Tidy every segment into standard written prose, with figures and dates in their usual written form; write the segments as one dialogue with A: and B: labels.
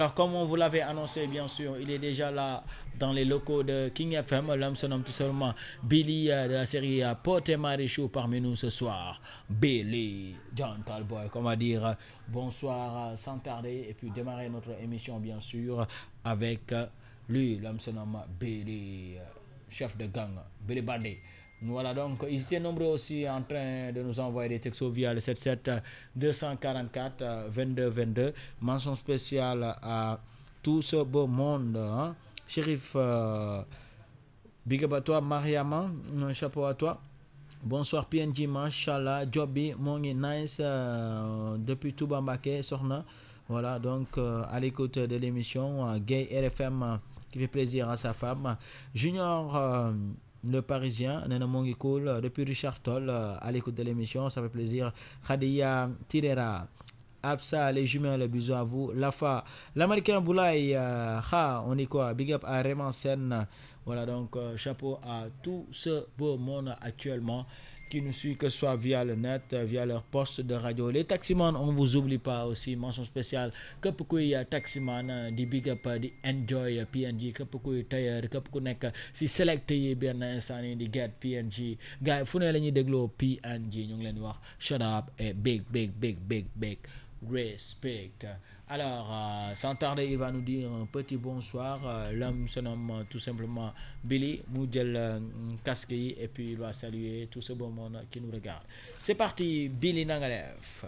A: Alors, comme on vous l'avait annoncé, bien sûr, il est déjà là dans les locaux de King FM. L'homme se nomme tout simplement Billy de la série Pot et Marichou parmi nous ce soir. Billy, John Talboy, comment dire, bonsoir sans tarder. Et puis démarrer notre émission, bien sûr, avec lui. L'homme se nomme Billy, chef de gang, Billy Bandé. Voilà, donc ils étaient nombreux aussi en train de nous envoyer des textos via le 77 244 22 22. Mention spéciale à tout ce beau monde. Hein. Chérif, big up à toi, Mariama, un chapeau à toi. Bonsoir PNJ, Mashallah, Joby, Mongi Nice, depuis Touba Mbaké, Sorna. Voilà, donc à l'écoute de l'émission, Gay RFM qui fait plaisir à sa femme. Junior, le Parisien, Nena Mongi Cool, depuis Richard Toll, à l'écoute de l'émission, ça fait plaisir. Khadia Tirera, Absa, les jumelles, bisous à vous. Lafa, l'américain Boulaye, on est quoi? Big up à Raymond Sen. Voilà, donc chapeau à tout ce beau monde actuellement qui nous suit, que ce soit via le net, via leur poste de radio. Les taximans, on ne vous oublie pas aussi, mention spéciale. Képp kuy taximan di big up di enjoy PNG, képp kuy tailleur, képp ku nekk si select yi benn instant di get PNG. Gars yi fu ne la ñuy dégloo PNG, ñu ngi leen di wax shut up et big respect. Alors, sans tarder, il va nous dire un petit bonsoir. L'homme se nomme tout simplement Billy Moudjel Kaski et puis il va saluer tout ce bon monde qui nous regarde. C'est parti, Billy Nangalef.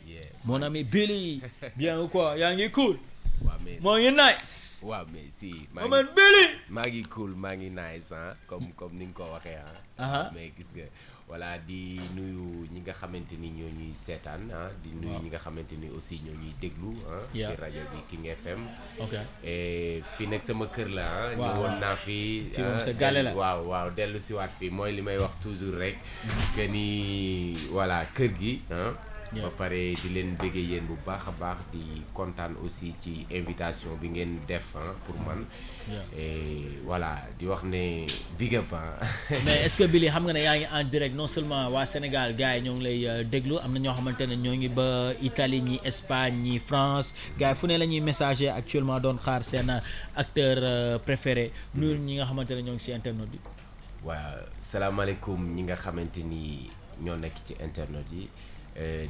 B: Yes.
A: Mon ami Billy, bien ou quoi? Yang cool.
B: waaw mais
A: moo ngi nice.
B: waaw mais si.
A: man Billy.
B: maa ngi cool maa ngi nice ah comme ni nga ko waxee ah. mais gis nga voilà di nuyu ñi nga xamante ni ñoo ñuy seetaan ah di nuyu ñi nga xamante ni aussi ñoo ñuy déglu ah. ci rajo bi King FM.
A: ok
B: et fii nag sama kër la ah. ñëwoon naa fi.
A: fii moom sa gàlle la
B: waaw dellu si waat fii mooy li may wax toujours rek. que ni voilà kër gi ah. ba pare di leen bëggee yéen bu baax a baax di kontaan aussi ci invitation bi ngeen def pour man. et voilà di wax ne big up
A: mais est-ce que Billy xam nga ne yaa ngi en direct non seulement waa Sénégal gars yi ñoo ngi lay déglu am na ñoo xamante ne ñoo ngi ba Italie ñi Espagne ñi France gars yi fu ne la ñuy messager actuellement doon xaar seen acteur préféré nuyul ñi nga xamante ne ñoo ngi ci internet bi.
B: waaw salaamaaleykum ñi nga xamante ni ñoo nekk ci internet yi.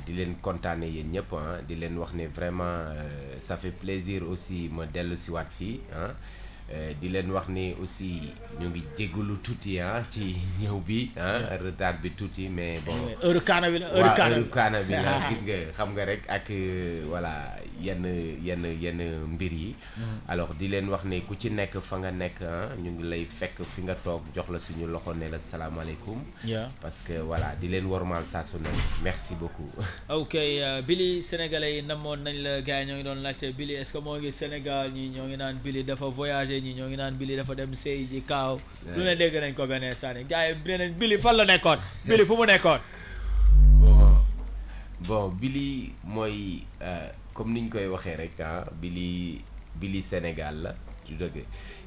B: di leen kontaane yéen ñëpp di leen wax ne vraiment ça fait plaisir aussi ma dellu si waat fii di leen wax ne aussi ñu ngi jégalu tuuti ci ñëw bi retard bi tuuti mais bon.
A: heure kaana bi la
B: gis nga xam nga rek ak voilà yenn mbir yi. alors di leen wax ne ku ci nekk fa nga nekk ñu ngi lay fekk fi nga toog jox la suñu loxo ne la salaamaaleykum. parce que voilà di leen wormaal saa su ne merci beaucoup.
A: ok Billy sénégalais yi namoon nañ la gars yi ñoo ngi doon laajte Billy est-ce que moo ngi Sénégal ñi ñoo ngi naan Billy dafa voyager ñi ñoo ngi naan Billy dafa dem sëy ji kaaw. lu ne dégg nañ ko benn sànni gars yi nee nañ Billy fan la nekkoon Billy fu mu nekkoon.
B: bon Billy mooy comme niñ koy waxee rek Billy Sénégal la du dëgg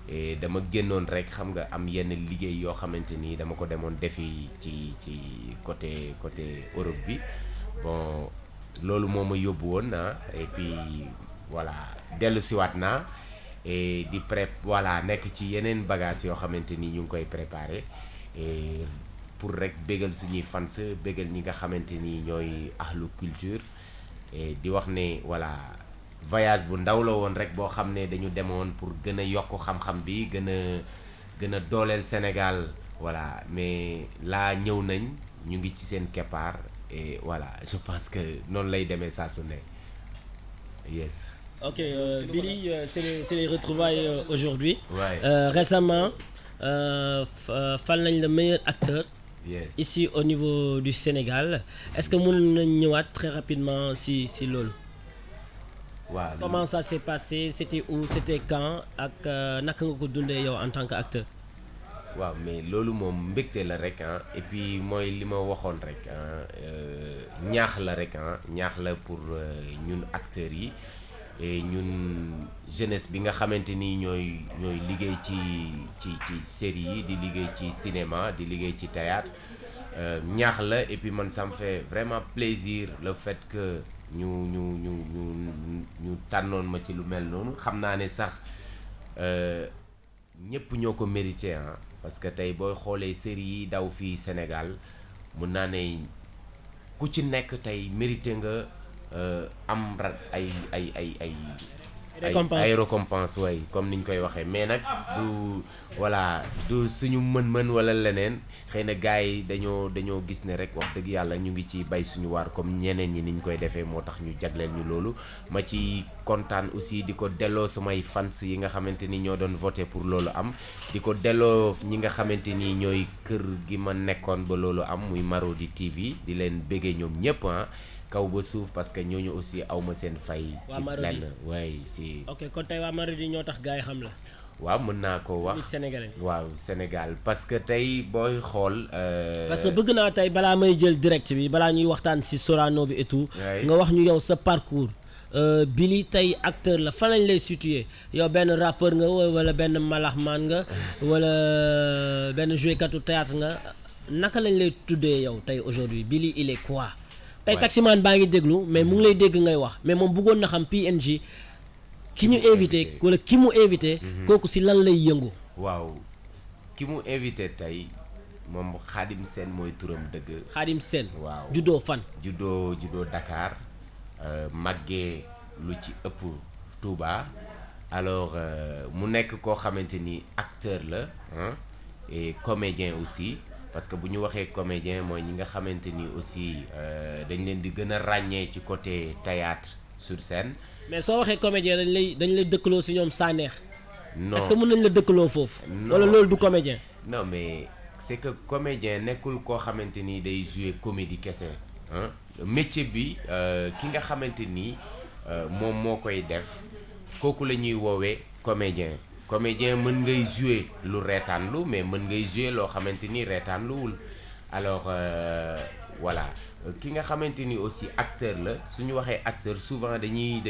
B: et dama génnoon rek xam nga am yenn liggéey yoo xamante ni dama ko demoon defi ci côté Europe bi bon loolu moo ma yóbbu woon et puis voilà dellu siwaat naa et di voilà nekk ci yeneen bagages yoo xamante ni ñu ngi koy préparer et pour rek bégal suñuy fans bégal ñi nga xamante ni ñooy ahlu culture et di wax ne voilà voyage bu ndaw la woon rek boo xam ne dañu demoon pour gën a yokk xam-xam bi gën a dooleel Sénégal voilà mais là ñëw nañ ñu ngi ci seen keppaar et voilà je pense que noonu lay demee saa su ne yes.
C: Ok, Billy, c'est les retrouvailles aujourd'hui.
B: Ouais.
C: Récemment, fal nañ le meilleur acteur.
B: Yes.
C: Ici au niveau du Sénégal. Est-ce que mën nañ ñëwaat très rapidement si loolu.
B: waaw
C: comment ça s'est passé, c'était où, c'était quand ak naka nga ko dundee yow en tant qu'acteur.
B: waaw mais loolu moom mbégte la rek et puis mooy li ma waxoon rek ñaax la rek ñaax la pour ñun acteurs yi et ñun jeunesse bi nga xamante ni ñooy liggéey ci série yi di liggéey ci cinéma di liggéey ci théâtre ñaax la et puis man ça me fait vraiment plaisir le fait que ñu tànnoon ma ci lu mel noonu xam naa ne sax ñëpp ñoo ko mérité ah parce que tey booy xoolee série yi daw fii Sénégal mun naa ne ku ci nekk tey mérité nga am ay récompense way comme niñ koy waxee mais nag du suñu mën-mën wala leneen xëy na gars yi dañoo gis ne rek wax dëgg yàlla ñu ngi ci bay suñu waar comme ñeneen ñi niñ koy defee moo tax ñu jagleel ñu loolu ma ci kontaan aussi di ko delloo samay fans yi nga xamante ni ñoo doon voté pour loolu am di ko delloo ñi nga xamante ni ñooy kër gi ma nekkoon ba loolu am muy Marodi TV di leen béggee ñoom ñëpp kaw ba suuf parce que ñooñu aussi awma seen fay. ci lenn waay si.
C: ok kon tey waa Marodi ñoo tax gars yi xam la.
B: waaw mën naa ko wax
C: Sénégalais.
B: waaw Sénégal parce que tey booy xool.
C: parce que bëgg naa tey balaa may jël direct bi balaa ñuy waxtaan si Sorano bi et tout. nga wax ñu yow sa parcours. Billy tey acteur la fan lañ lay situé yow benn rappeur nga wala benn malaxmaan nga wala benn jouekatu théâtre nga naka lañ lay tuddee yow tey aujourd'hui Billy il est quoi. tey taximan baa ngi déglu mais mu ngi lay dégg ngay wax mais moom bëggoon na xam PNJ ki ñu invité wala ki mu invité kooku si lan lay yëngu.
B: waaw ki mu invité tey moom Khadim Sène mooy turam dëgg.
C: Khadim Sène.
B: waaw
C: juddoo fan.
B: juddoo Dakar màggee lu ci ëpp Touba alors mu nekk koo xamante ni acteur la et comédien aussi. parce que bu ñu waxee comédien mooy ñi nga xamante ni aussi dañ leen di gën a ràññee ci côté théâtre sur scène.
C: mais soo waxee comédien dañ lay dëkkaloo si ñoom Sanex.
B: non
C: est-ce que mën nañ la dëkkaloo foofu. wala loolu du comédien.
B: non mais c'est que comédien nekkul koo xamante ni day jouer comédie kese métier bi ki nga xamante ni moom moo koy def kooku la ñuy woowee comédien. comédien mën ngay jouer lu reetaanlu mais mën ngay jouer loo xamante ni reetaanluwul alors voilà ki nga xamante ni aussi acteur la suñu waxee acteur souvent dañuy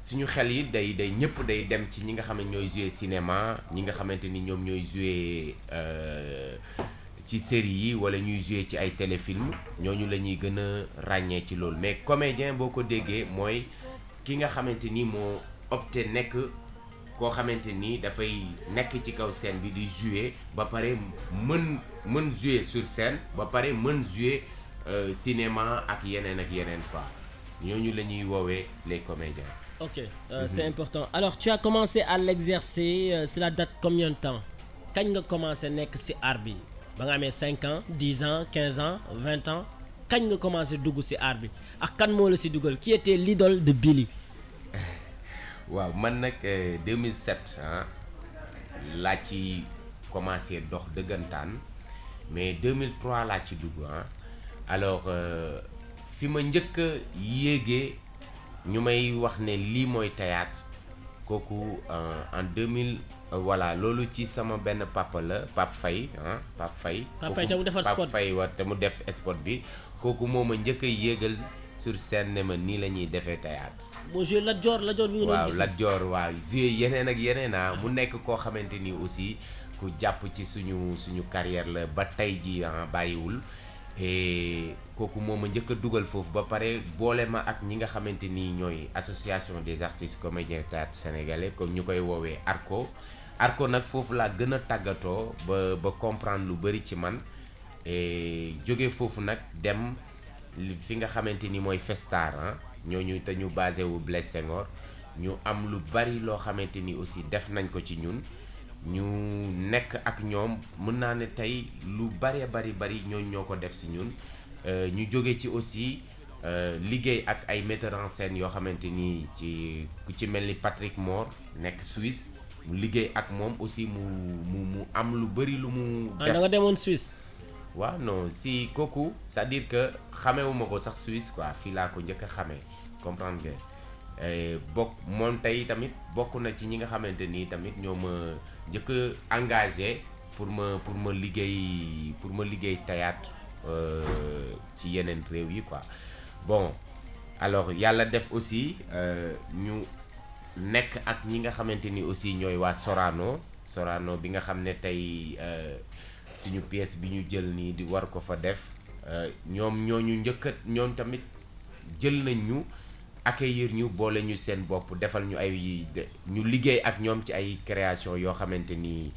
B: suñu xel yi day ñëpp day dem ci ñi nga xam ne ñooy jouer cinéma ñi nga xamante ni ñoom ñooy jouer ci série yi wala ñuy jouer ci ay téléfilm ñooñu la ñuy gën a ràññee ci loolu mais comédien boo ko déggee mooy ki nga xamante ni moo opté nekk koo xamante ni dafay nekk ci kaw scène bi di jouer ba pare mën jouer sur scène ba pare mën jouer cinéma ak yeneen quoi ñooñu la ñuy woowee les comédiens.
C: ok c'est important alors tu as commencé à l'exercer cela date combien de temps kañ nga commencé nekk ci art bi ba nga amee 5 ans 10 ans 15 ans 20 ans kañ nga commencé dugg ci art bi ak kan moo la ci dugal qui était l'idole de Billy.
B: waaw man nag 2007 laa ci commencé dox dëggantaan mais 2003 laa ci dugg alors fi ma njëkk a yéegee ñu may wax ne lii mooy théâtre kooku en 2000 voilà loolu ci sama benn papa la Pape Faye Pape Faye
C: te mu defar sport
B: Pape Faye te mu def sport bi kooku moo ma njëkk a yéegal sur scène ne ma nii la ñuy defee théâtre.
C: moo joué Lat Dior bi nga
B: waaw Lat Dior waaw joué yeneen ak yeneen mu nekk koo xamante ni aussi ku jàpp ci suñu carrière la ba tey ji bàyyiwul et kooku moom a njëkk a dugal foofu ba pare boole ma ak ñi nga xamante ni ñooy association des artistes comédiens théâtre sénégalais comme ñu koy woowee ARCO nag foofu laa gën a tàggatoo ba comprendre lu bari ci man et jóge foofu nag dem fi nga xamante ni mooy Festar ñooñu te ñu basé wu Blaise Senghor ñu am lu bari loo xamante ni aussi def nañ ko ci ñun ñu nekk ak ñoom mën naa ne tey lu bari ñooñu ñoo ko def si ñun ñu jóge ci aussi liggéey ak ay metteurs en scène yoo xamante ni ku ci mel ni Patrick Mor nekk Suisse mu liggéey ak moom aussi mu am lu bari lu mu def.
C: da nga demoon Suisse.
B: waaw non si kooku c'est-à-dire que xamewuma ko sax Suisse quoi fii laa ko njëkk a xamee comprendre nga moom tey tamit bokk na ci ñi nga xamante ni tamit ñoo ma njëkk a engagé pour ma liggéey théâtre ci yeneen réew yi quoi bon alors yàlla def aussi ñu nekk ak ñi nga xamante ni aussi ñooy waa Sorano bi nga xam ne tey suñu pièce bi ñu jël nii di war ko fa def ñoom ñooñu njëkkat ñoom tamit jël nañ ñu accueillir ñu boole ñu seen bopp defal ñu ñu liggéey ak ñoom ci ay création yoo xamante ni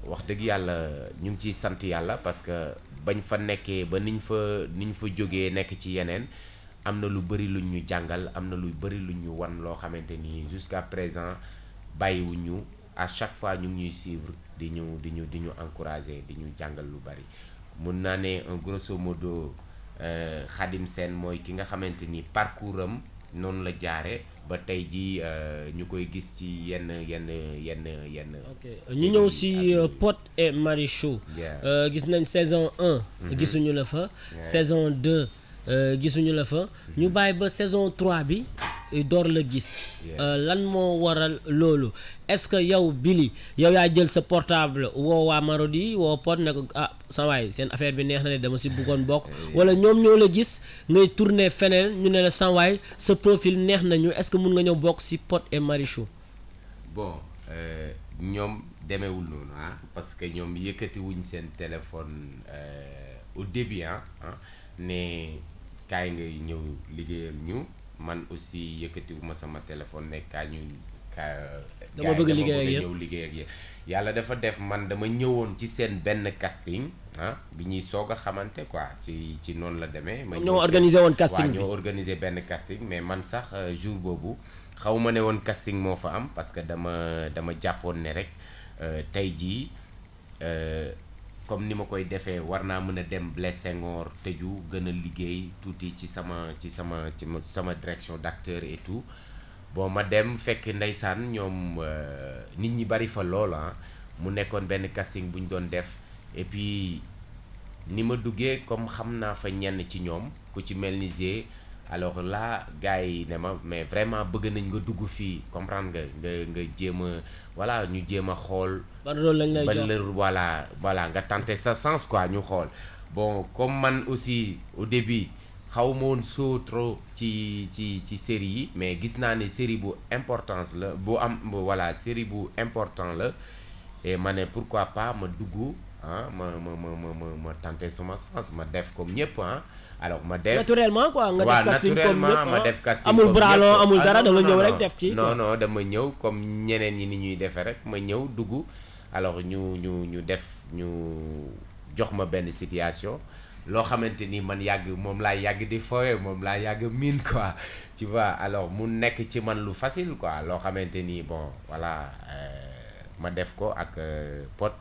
B: wax dëgg yàlla ñu ngi ciy sant yàlla parce que bañ fa nekkee ba niñ fa jógee nekk ci yeneen am na lu bëri luñ ñu jàngal am na lu bëri luñ ñu wan loo xamante ni jusqu'à présent bàyyiwuñu à chaque fois ñu ngi ñuy suivre di ñu encourager di ñu jàngal lu bëri mun naa ne un grosso modo Khadim Sène mooy ki nga xamante ni parcours am noonu la jaare ba tey ji ñu koy gis ci yenn.
C: ñu ñëw si Pod et Marichou. gis nañ saison 1. gisuñu la fa. saison 2 gisuñu la fa. ñu bàyyi ba saison 3 bi door la gis. lan moo waral loolu est-ce que yow Billy yow yaa jël sa portable woo waa Marodi woo Pod ne ko sa waay seen affaire bi neex na ne dama si bëggoon bokk. wala ñoom ñoo la gis ngay tourner feneen ñu ne la sa waay sa profil neex nañu est-ce que mun nga ñëw bokk si Pod et Marichou.
B: bon ñoom demeewul noonu parce que ñoom yëkkatiwuñ seen téléphone au début ne kaay ngay ñëw liggéeyal ñu man aussi yëkkatiwuma sama téléphone ne kaay ñu
C: dama bëgg liggéey
B: ak yéen yàlla dafa def man dama ñëwoon ci seen benn casting bi ñuy soog a xamante quoi ci noonu la demee. ma
C: ñoo organisé woon casting bi
B: ñoo organisé benn casting mais man sax jour boobu xaw ma ne woon casting moo fa am parce que dama jàppoon ne rek tey jii comme ni ma koy defee war naa mën a dem Blaise Senghor tëju gën a liggéey tuuti ci sama direction d'acteur et tout. bon ma dem fekk ndeysaan ñoom nit ñi bari fa lool mu nekkoon benn casting bu ñu doon def et puis ni ma duggee comme xam naa fa ñenn ci ñoom ku ci mel ni Zé alors là gars yi ne ma mais vraiment bëgg nañ nga dugg fii comprendre nga jéem a voilà ñu jéem a xool.
C: ban rôle lañ lay jox
B: voilà nga tenter sa sens quoi ñu xool bon comme man aussi au début. xaw ma woon soo trop ci série yi mais gis naa ne série bu importance la série bu important la et ma ne pourquoi pas ma dugg ma tenter sama sens ma def comme ñëpp alors ma def
C: naturellement quoi nga def casting comme ñëpp
B: ma def casting
C: amul bralon amul dara da nga ñëw rek def ci
B: non dama ñëw comme ñeneen ñi ni ñuy defee rek ma ñëw dugg alors ñu jox ma benn situation loo xamante ni man moom laa yàgg di fowe moom laa yàgg miin quoi tu vois alors mu nekk ci man lu facile quoi loo xamante ni bon voilà ma def ko ak Pod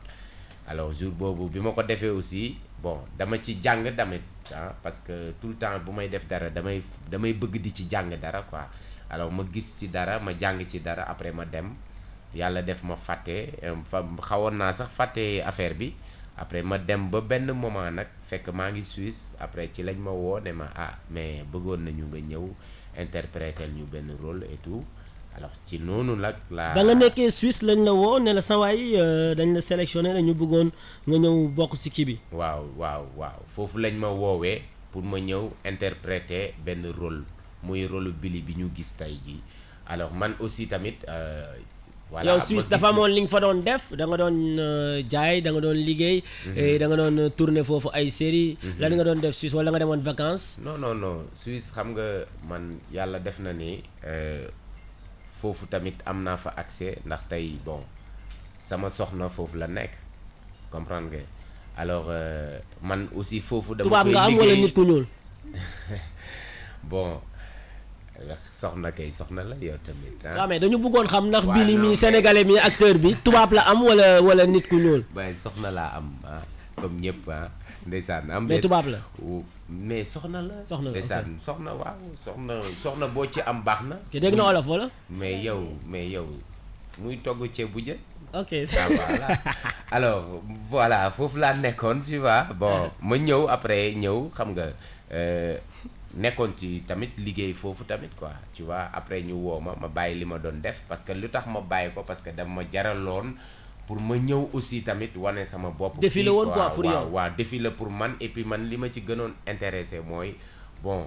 B: alors jour boobu bi ma ko defee aussi bon dama ci jàng damit parce que tout le temps bu may def dara damay bëgg di ci jàng dara quoi alors ma gis ci dara ma jàng ci dara après ma dem yàlla def ma fàtte xawoon naa sax fàtte affaire bi après ma dem ba benn moment nag fekk maa ngi Suisse après ci lañ ma woo ne ma mais bëggoon nañu nga ñëw interpréter ñu benn rôle et tout alors ci noonu nag la.
C: ba nga nekkee Suisse lañ la woo ne la sa waay dañ la sélectionné dañu bëggoon nga ñëw bokk ci kii bi.
B: waaw foofu lañ ma woowee pour ma ñëw interpréter benn rôle muy rôle Billy bi ñu gis tey jii alors man aussi tamit. voilà
C: yow Suisse dafa amoon li nga fa doon def da nga doon jaay da nga doon liggéey. da nga doon tourner foofu ay série lan nga doon def Suisse wala nga demoon vacances.
B: non Suisse xam nga man yàlla def na ni foofu tamit am naa fa accès ndax tey bon sama soxna foofu la nekk comprendre nga alors man aussi foofu. dama
C: tubaab nga am wala nit ku ñuul.
B: bon. soxna la yow tamit
C: waaw mais dañu bëggoon xam ndax Billy mi sénégalais mi acteur bi tubaab la am wala nit ku ñuul.
B: waaye soxna laa am comme ñëpp ndeysaan am.
C: mais tubaab la.
B: mais soxna la.
C: soxna la
B: ndeysaan soxna waaw soxna boo ci am baax na.
C: te dégg na olof wala.
B: mais yow muy togg ceeb bu jën.
C: ok
B: voilà alors voilà foofu laa nekkoon tu vois bon ma ñëw après xam nga. nekkoon ci tamit liggéey foofu tamit quoi tu vois après ñu woo ma bàyyi li ma doon def parce que lu tax ma bàyyi ko parce que dama jaraloon pour ma ñëw aussi tamit wane sama bopp.
C: défi la woon quoi pour yow
B: waaw défi la pour man et puis man li ma ci gënoon intéressé mooy bon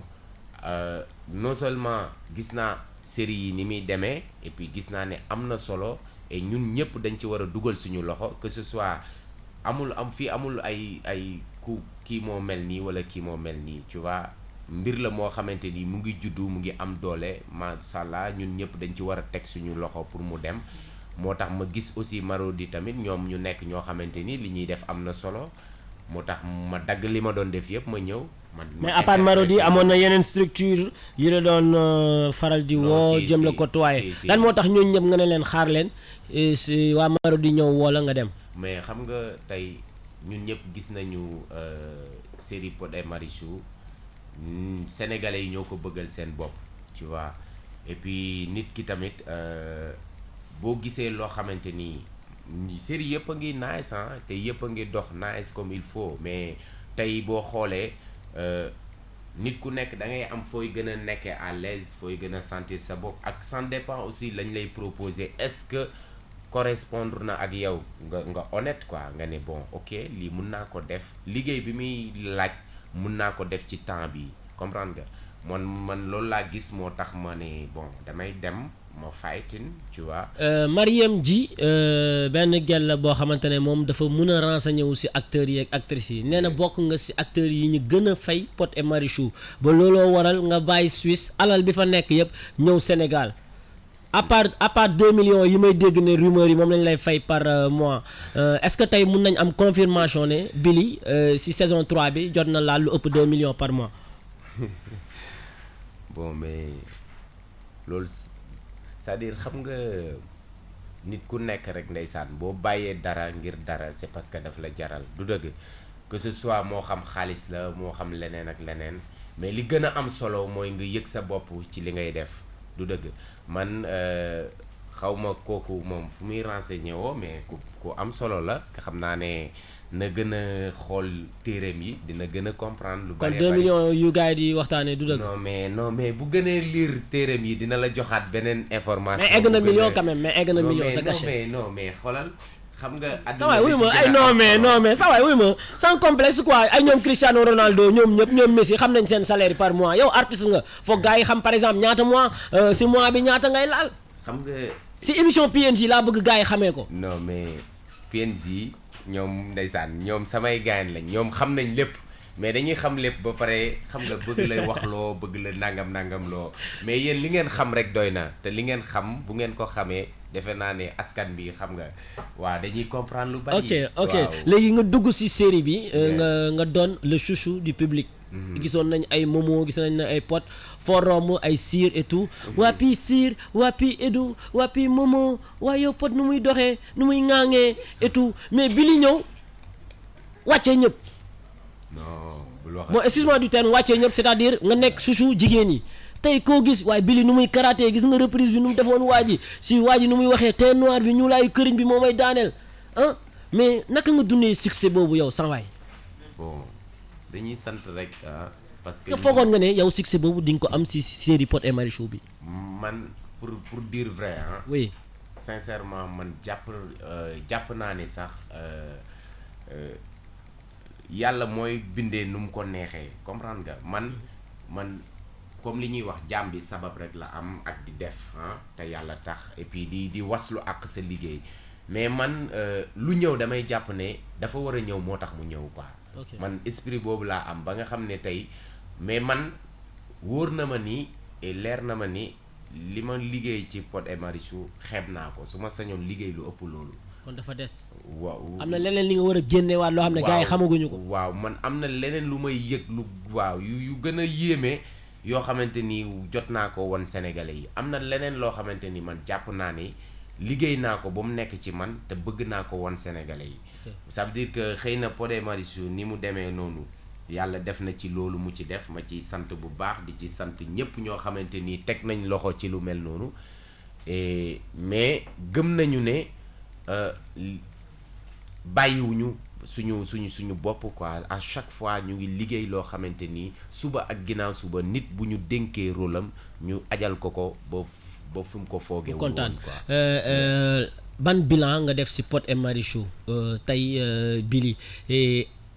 B: non seulement gis naa série yi ni muy demee et puis gis naa ne am na solo et ñun ñëpp dañ ci war a dugal suñu loxo que ce soit amul ay ku kii moo mel nii wala kii moo mel nii tu vois. mbir la moo xamante ni mu ngi juddu mu ngi am doole macha allah ñun ñëpp dañ ci war a teg suñu loxo pour mu dem moo tax ma gis aussi Marodi tamit ñoom ñu nekk ñoo xamante ni li ñuy def am na solo moo tax ma dagg li ma doon def yëpp ma ñëw.
C: mais à part Marodi amoon na yeneen structure yu la doon faral di woo jëm la ko tuwaaye lan moo tax ñooñu ñëpp nga ne leen xaar leen si waa Marodi ñëw woo la nga dem.
B: mais xam nga tey ñun ñëpp gis nañu série Pod et Marichou sénégalais yi ñoo ko bëggal seen bopp tu vois et puis nit ki tamit boo gisee loo xamante ni série yëpp a ngi nice te yëpp a ngi dox nice comme il faut mais tey boo xoolee nit ku nekk da ngay am fooy gën a nekkee à l'aise fooy gën a sentir sa bopp ak ça dépend aussi lañ lay proposer est-ce que correspondre na ak yow nga honnête quoi nga ne bon ok lii mun naa ko def liggéey bi muy laaj mun naa ko def ci temps bi comprendre nga man loolu laa gis moo tax ma ne bon damay dem ma fighting tu vois.
C: Mariem Ji benn gel la boo xamante ne moom dafa mun a renseigner wu si acteurs yi ak actrices yi nee na bokk nga si acteurs yi ñu gën a fay Pod et Marichou ba looloo waral nga bàyyi Suisse alal bi fa nekk yëpp ñëw Sénégal à part 2 millions yi may dégg ne rumeur yi moom lañ lay fay par mois est-ce que tey mun nañ am confirmation ne Billy si saison 3 bi jot na laal lu ëpp 2 millions par mois.
B: bon mais loolu. c'est-à-dire xam nga nit ku nekk rek ndeysaan boo bàyyee dara ngir dara c'est parce que daf la jaral du dëgg que ce soit moo xam xaalis la moo xam leneen ak leneen mais li gën a am solo mooy nga yëg sa bopp ci li ngay def du dëgg man xaw ma kooku moom fu muy renseigné woo mais ku am solo la nga xam naa ne na gën a xool téereem yi dina gën a comprendre lu bari.
C: kon 2 millions yu gars yi di waxtaanee du dëgg.
B: non mais bu gënee lire téereem yi dina la joxaat beneen information.
C: mais egg na million quand même mais egg na million sa cachet.
B: non mais xoolal xam nga.
C: sa waay wuy ma ay non mais sa waay wuy ma sans complexe quoi ay ñoom Cristiano Ronaldo ñoom ñëpp ñoom Messi xam nañ seen salaire par mois yow artiste nga foog gars yi xam par exemple ñaata mois si mois bi ñaata ngay laal.
B: xam nga.
C: si émission PNJ laa bëgg gars yi xamee ko.
B: non mais PNJ. ñoom ndeysaan ñoom samay gaañ lañ ñoom xam nañ lépp mais dañuy xam lépp ba pare xam nga bëgg la wax loo bëgg la nangam loo mais yéen li ngeen xam rek doy na te li ngeen xam bu ngeen ko xamee defe naa ne askan bi xam nga waaw dañuy comprendre lu bari.
C: ok léegi nga dugg ci série bi. nga doon le chouchou du public. gisoon nañ ay Momo gis nañ ay Pod forum ay Sir et tout waa pii Sir waa pii Edu waa pii Momo waa yow Pod nu muy doxee nu muy ŋaaŋee et tout mais bi li ñëw wàccee ñëpp.
B: non bul wax
C: bon excuse-moi du terme wàccee ñëpp c'est-à-dire nga nekk chouchou jigéen ñi tey koo gis waaye Billy nu muy karaté gis nga reprise bi nu mu defoon waa ji nu muy waxee teint noir bi ñuulaayu këriñ bi moo may daaneel mais naka nga dundee succès boobu yow sans waay.
B: bon dañuy sant rek parce que.
C: foogoon nga ne yow succès boobu di nga ko am si série Pod et Marichou bi.
B: man pour dire vrai
C: oui
B: sincèrement man jàpp naa ne sax yàlla mooy bindee nu mu ko neexee comprendre nga man comme li ñuy wax jaam bi sabab rek la am ak di def te yàlla tax et puis di waslu ak sa liggéey mais man lu ñëw damay jàpp ne dafa war a ñëw moo tax mu ñëw quoi. man esprit boobu laa am ba nga xam ne tey mais man wóor na ma ni et leer na ma ni li ma liggéey ci Pod et Marichou xeeb naa ko su ma sañoon liggéey lu ëpp loolu.
C: kon dafa des.
B: waaw
C: am na leneen li nga war a génneewaat loo xam ne gars yi xamaguñu ko.
B: waaw man am na leneen lu may yëg lu waaw yu gën a yéeme yoo xamante ni jot naa ko won Sénégalais yi am na leneen loo xamante ni man jàpp naa ni liggéey naa ko ba mu nekk ci man te bëgg naa ko won Sénégalais yi. ça veut dire que xëy na Pod et Marichou ni mu demee noonu yàlla def na ci loolu mu ci def ma ciy sant bu baax di ci sant ñépp ñoo xamante ni teg nañ loxo ci lu mel noonu mais gëm nañu ne bàyyiwuñu suñu bopp quoi à chaque fois ñu ngi liggéey loo xamante ni suba ak ginnaaw suba nit bu ñu dénkee rôle am ñu ajal ko ba fu mu ko foogee.
C: kontaan ban bilan nga def ci Pod et Marichou tey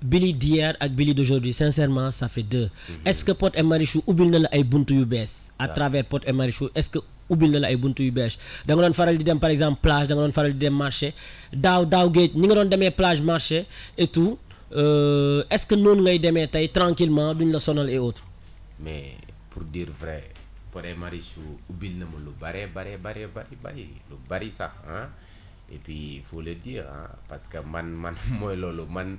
C: Billy d'hier ak Billy d'aujourd'hui sincèrement ça fait 2. Est-ce que Pod et Marichou ubbil na la ay buntu yu bees. à travers Pod et Marichou est-ce que ubbil na la ay buntu yu bees da nga doon faral di dem par exemple plage da nga doon faral di dem marché daaw géej ñi nga doon demee plage marché et tout est-ce que noonu ngay demee tey tranquillement duñ la sonal et autres.
B: mais pour dire vrai Pod et Marichou ubbil na ma lu bari lu bari sax ah et puis il faut le dire ah parce que man mooy loolu man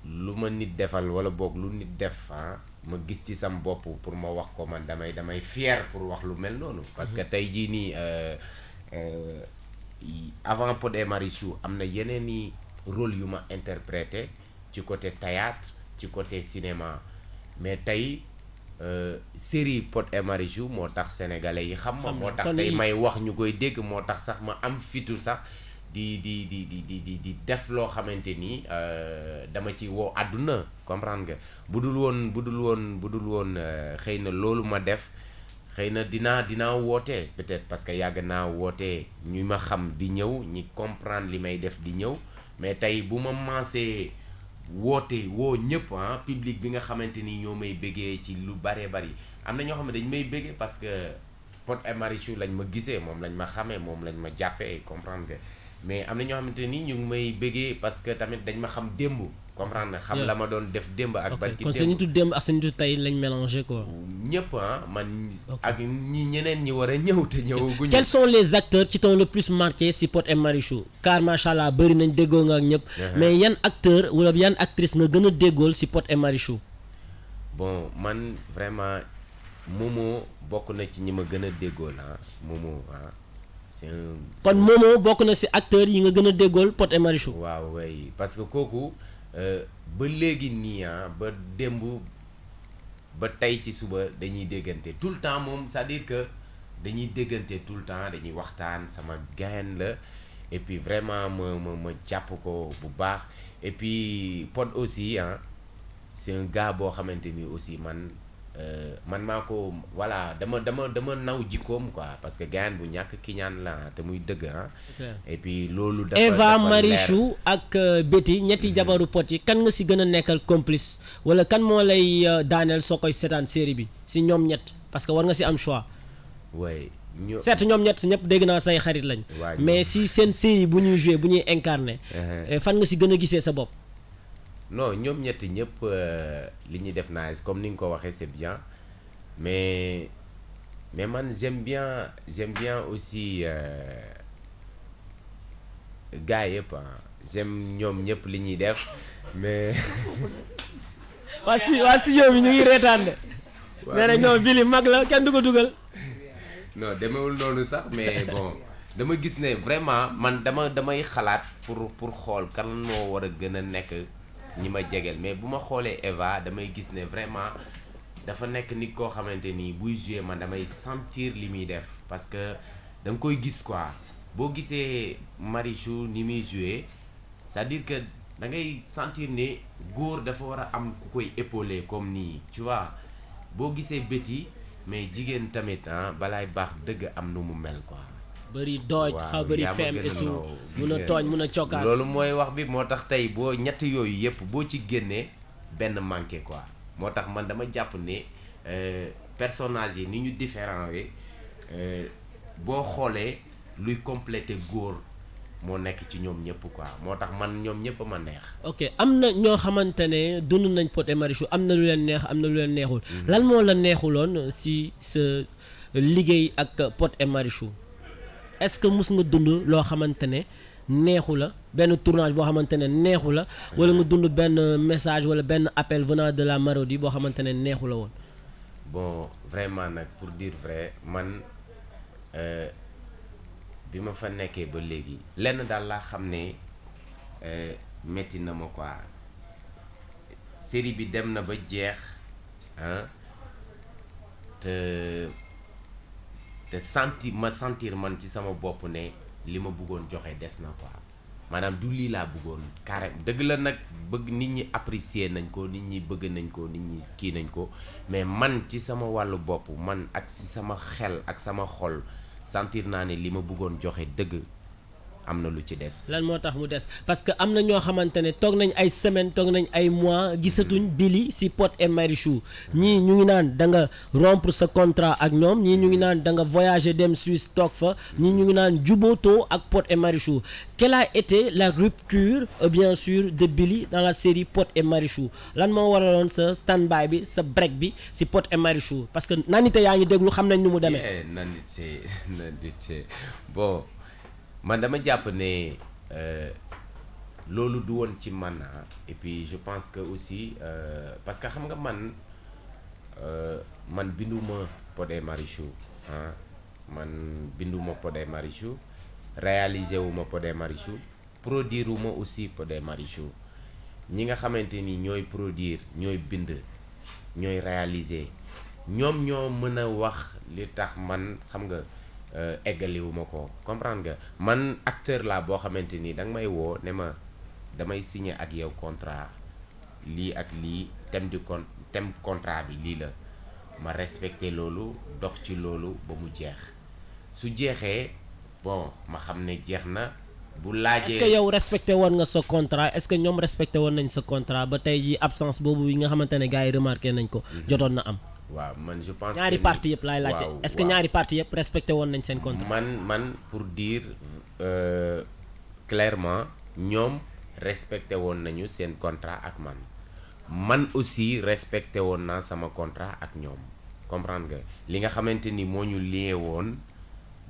B: lu ma nit defal wala boog lu nit def ah ma gis ci sam bopp pour ma wax ko man damay fier pour wax lu mel noonu parce que tey jii nii avant Pod et Marichou am na yeneen i rôle yu ma interprété ci côté théâtre ci côté cinéma mais tey série Pod et Marichou moo tax sénégalais yi xam ma moo tax tey may wax ñu koy dégg moo tax sax ma am fitu sax di def loo xamante ni dama ci woo àdduna comprendre nga bu dul woon xëy na loolu ma def xëy na dinaa woote peut-être parce que yàgg naa woote ñu ma xam di ñëw ñi comprendre li may def di ñëw mais tey bu ma maasee woote woo ñëpp ah public bi nga xamante ni ñoo may bëggee ci lu bari am na ñoo xam ne dañ may bëggee parce que Pod et Marichou lañ ma gisee moom lañ ma xamee moom lañ ma jàppee comprendre nga mais am na ñoo xamante ni ñu ngi may bëggee parce que tamit dañ ma xam démb comprendre nga xam la ma doon def démb ak barki
C: kon sa nitu démb ak sa nitu tey lañ mélangé quoi.
B: ñëpp ah man ak ñeneen ñi war a ñëw te ñëwaguñu.
C: Quels sont les acteurs qui t'ont le plus marqué si Pod et Marichou car macha allah bëri nañ déggoo nga ak ñëpp. mais yan acteur wala yan actrice nga gën a déggool si Pod et Marichou.
B: bon man vraiment Momo bokk na ci ñi ma gën a déggool ah Momo ah.
C: kon Momo bokk na si acteur yi nga gën a déggool Pod et Marichou.
B: waaw way parce que kooku ba léegi nii ba démb ba tey ci suba dañuy déggante tout le temps moom c'est-à-dire que dañuy déggante tout le temps dañuy waxtaan sama gain la et puis vraiment ma jàpp ko bu baax et puis Pod aussi c'est un gars boo xamante ni aussi man maa ko voilà dama naw jikkoom quoi parce que gain bu ñàkk ki ñaan la te muy dëgg et puis loolu dafa
C: Eva Marichou ak Betty ñetti jabaru Pod yi kan nga si gën a nekkal complice wala kan moo lay daaneel soo koy seetaan série bi si ñoom ñett parce que war nga si am choix.
B: way
C: certes ñoom ñett ñëpp dégg naa say xarit lañ. mais si seen série bu ñuy joué bu ñuy incarné. fan nga si gën a gisee sa bopp.
B: non ñoom ñetti ñëpp li ñuy def nice comme ni nga ko waxee c'est bien mais man j'aime bien aussi gars yëpp j'aime ñoom ñëpp li ñuy def mais.
C: waa studio bi ñu ngi reetaan de. nee na ñoom Billy mag la kenn du ko dugal.
B: non demewul noonu sax mais bon dama gis ne vraiment man damay xalaat pour xool kan moo war a gën a nekk. ñi ma jegeel mais bu ma xoolee Eva damay gis ne vraiment dafa nekk nit koo xamante ni buy jouer man damay sentir li muy def parce que da nga koy gis quoi boo gisee Marichou ni muy jouer c'est-à-dire que da ngay sentir ne góor dafa war a am ku koy épauler comme nii tu vois boo gisee Betty mais jigéen tamit balaay baax dëgg am nu mu mel quoi.
C: bëri dooj xaw bëri fem et tout mun a tooñ mun a cokkaas
B: loolu mooy wax bi moo tax tey boo ñett yooyu yëpp boo ci génnee benn manqué quoi moo tax man dama jàpp ne personnages yi ni ñu différent we boo xoolee luy compléter góor moo nekk ci ñoom ñëpp quoi moo tax man ñoom ñëpp ma neex.
C: ok am na ñoo xamante ne dund nañ Pod et Marichou am na lu leen neex am na lu leen neexul lan moo la neexuloon si sa liggéey ak Pod et Marichou. est-ce que mus nga dund loo xamante ne neexu la benn tournage boo xamante ne neexu la wala nga dund benn message wala benn appel venant de la Marodi boo xamante ne neexu la woon.
B: bon vraiment nag pour dire vrai man bi ma fa nekkee ba léegi lenn daal laa xam ne metti na ma quoi série bi dem na ba jeex te sentir man ci sama bopp ne li ma bëggoon joxe des na quoi maanaam du lii laa bëggoon carrément dëgg la nag bëgg nit ñi apprécier nañ ko nit ñi bëgg nañ ko nit ñi kii nañ ko mais man ci sama wàllu bopp man ak ci sama xel ak sama xol sentir naa ne li ma bëggoon joxe dëgg am na lu ci des.
C: lan moo tax mu des parce que am na ñoo xamante ne toog nañ ay semaines toog nañ ay mois gisatuñ Billy si Pod et Marichou ñii ñu ngi naan da nga rompre sa contrat ak ñoom ñii ñu ngi naan da nga voyager dem Suisse toog fa ñii ñu ngi naan jubootoo ak Pod et Marichou. Quelle a été la rupture bien sûr de Billy dans la série Pod et Marichou lan moo waraloon sa stand-by bi sa break bi si Pod et Marichou parce que nanite yaa ngi déglu xam nañ ni mu demee.
B: Nandite bon man dama jàpp ne loolu du woon ci man et puis je pense que aussi parce que xam nga man binduma Pod et Marichou man binduma Pod et Marichou réalisé wuma Pod et Marichou produire wuma aussi Pod et Marichou ñi nga xamante ni ñooy produire ñooy bind ñooy réaliser ñoom ñoo mën a wax li tax man xam nga eggaliwuma ko comprendre nga man acteur laa boo xamante ni danga may woo ne ma damay signer ak yow contrat lii ak lii thème contrat bi lii la ma respecté loolu dox ci loolu ba mu jeex su jeexee bon ma xam ne jeex na bu laajee.
C: est-ce que yow respecté woon nga sa contrat est-ce que ñoom respecté woon nañ sa contrat ba tey ji absence boobu yi nga xamante ne gars yi remarqué nañ ko jotoon na am.
B: waaw man je pense
C: ñaari parties yëpp laay laajte est-ce que ñaari parties yëpp respecté woon nañ seen contrat.
B: man pour dire clairement ñoom respecté woon nañu seen contrat ak man aussi respecté woon naa sama contrat ak ñoom comprendre nga li nga xamante ni moo ñu lié woon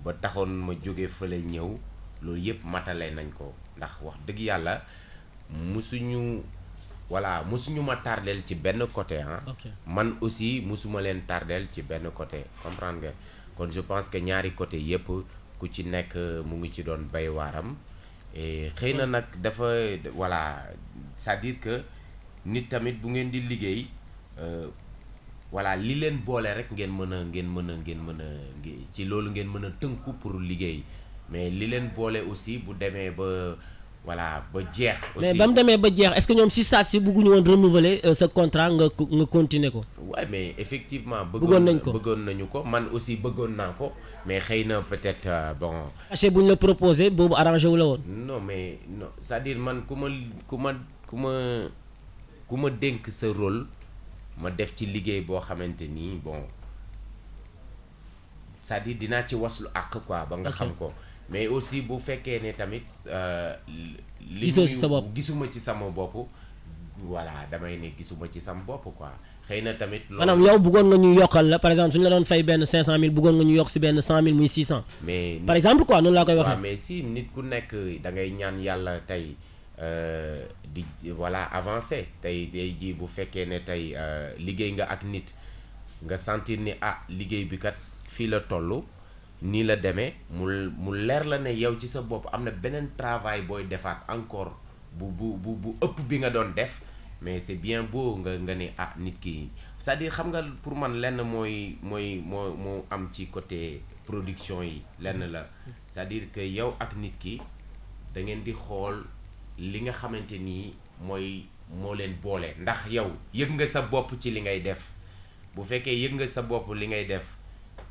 B: ba taxoon ma jóge fële ñëw loolu yëpp matale nañ ko ndax wax dëgg yàlla musuñu ma tardeel ci benn côté man aussi musuma leen tardeel ci benn côté comprendre nga kon je pense que ñaari côté yëpp ku ci nekk mu ngi ci doon bay waaram et xëy na nag dafa c'est-à-dire que nit tamit bu ngeen di liggéey li leen boole rek ngeen mën a ci loolu ngeen mën a tënku pour liggéey mais li leen boole aussi bu demee ba jeex. aussi
C: mais ba mu demee ba jeex est-ce que ñoom si saa si bëgguñu woon renouveler sa contrat nga continuer ko.
B: waaw mais effectivement.
C: bëggoon
B: nañu ko man aussi bëggoon naa ko mais xëy na peut-être bon.
C: cachet bu ñu la proposé boobu arrangé wu la woon.
B: non mais non c'est-à-dire man ku ma dénk sa rôle ma def ci liggéey boo xamante ni bon c'est-à-dire dinaa ci waslu àq quoi ba nga xam ko. mais aussi bu fekkee ne tamit gisuma ci sama bopp damay ne gisuma ci sama bopp quoi xëy na tamit
C: maanaam yow bëggoon nga ñu yokkal la par exemple suñu la doon fay benn 500000 bëggoon nga ñu yokk si benn 100000 muy 600
B: mais
C: par exemple quoi noonu laa koy waxee.
B: mais si nit ku nekk da ngay ñaan yàlla tey di avancer tey ji bu fekkee ne tey liggéey nga ak nit nga sentir ni liggéey bi kat fii la toll nii la demee mu leer la ne yow ci sa bopp am na beneen travail booy defaat encore bu ëpp bi nga doon def mais c'est bien beau nga ne nit ki c'est-à-dire xam nga pour man lenn moo am ci côté production yi lenn la c'est-à-dire que yow ak nit ki da ngeen di xool li nga xamante ni moo leen boole ndax yow yëg nga sa bopp ci li ngay def bu fekkee yëg nga sa bopp li ngay def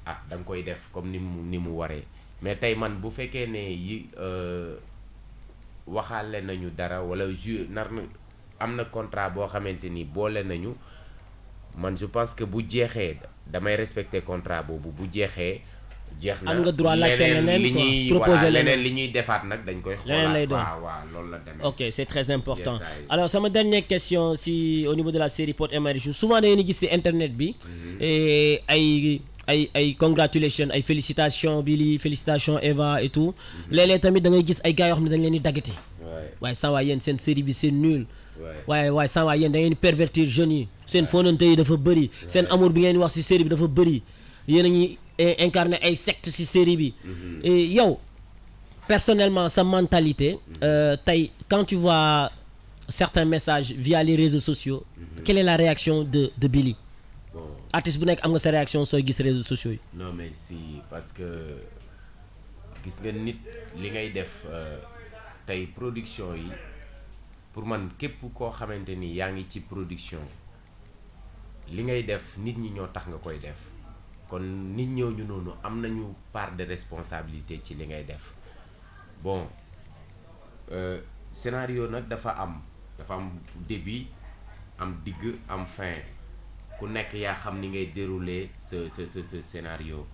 B: da nga koy def comme ni mu waree mais tey man bu fekkee ne waxaale nañu dara wala am na contrat boo xamante ni boole nañu man je pense que bu jeexee damay respecter contrat boobu bu jeexee. jeex na
C: am nga droit laajte
B: leneen li ñuy defaat nag dañ koy xoolaat waaw loolu la demee.
C: ok c'est très important alors sama dernière question si au niveau de la série Pod et Marichou souvent da ngeen di gis si internet bi ay congratulations ay félicitations Billy félicitations Eva et tout léeg-léeg tamit da ngay gis ay gars yoo xam ne dañ leen di daggate waaye saa waay yéen seen série bi c'est nul waaye saa waay yéen da ngeen di pervertir jeunes yi seen fonante yi dafa bëri seen amour bi ngeen di wax si série bi dafa bëri yéen a ngi incarné ay secte ci série bi yow personnellement sa mentalité tey quand tu vois certains messages via les réseaux sociaux quelle est la réaction de Billy artiste bu nekk am nga sa réaction sooy gis réseaux sociaux yi.
B: non mais si parce que gis nga nit li ngay def tey production yi pour man képp koo xamante ni yaa ngi ci production li ngay def nit ñi ñoo tax nga koy def kon nit ñooñu noonu am nañu part de responsabilité ci li ngay def bon scénario nag dafa am début am digg am fin ku nekk yaa xam ni ngay dérouler ce scénario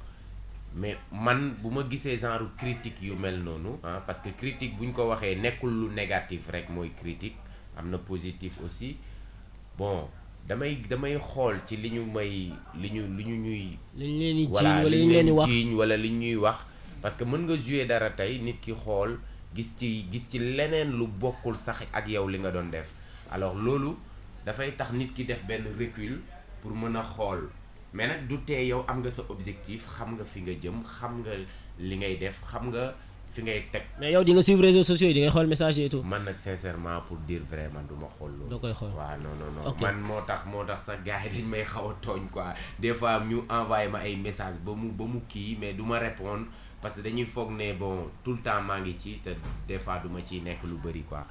B: mais man bu ma gisee genre critique yu mel noonu parce que critique bu ñu ko waxee nekkul lu négatif rek mooy critique am na positif aussi bon damay xool ci li ñu ñuy voilà li ñu leen di jiiñ wala li ñuy wax parce que mën nga jouer dara tey nit ki xool gis ci leneen lu bokkul sax ak yow li nga doon def alors loolu dafay tax nit ki def benn recul pour mën a xool mais nag du tee yow am nga sa objectif xam nga fi nga jëm xam nga li ngay def xam nga fi ngay teg.
C: mais yow di nga suivre réseaux sociaux yi di nga xool message et tout.
B: man nag sincèrement pour dire vrai man du ma xool loolu.
C: doo koy xool
B: waaw non.
C: ok
B: man moo tax sax gars yi dañ may xaw a tooñ quoi des fois ñu envoyé ma ay message ba mu kii mais du ma répondre parce que dañuy foog ne bon tout le temps maa ngi ci te des fois du ma ciy nekk lu bëri quoi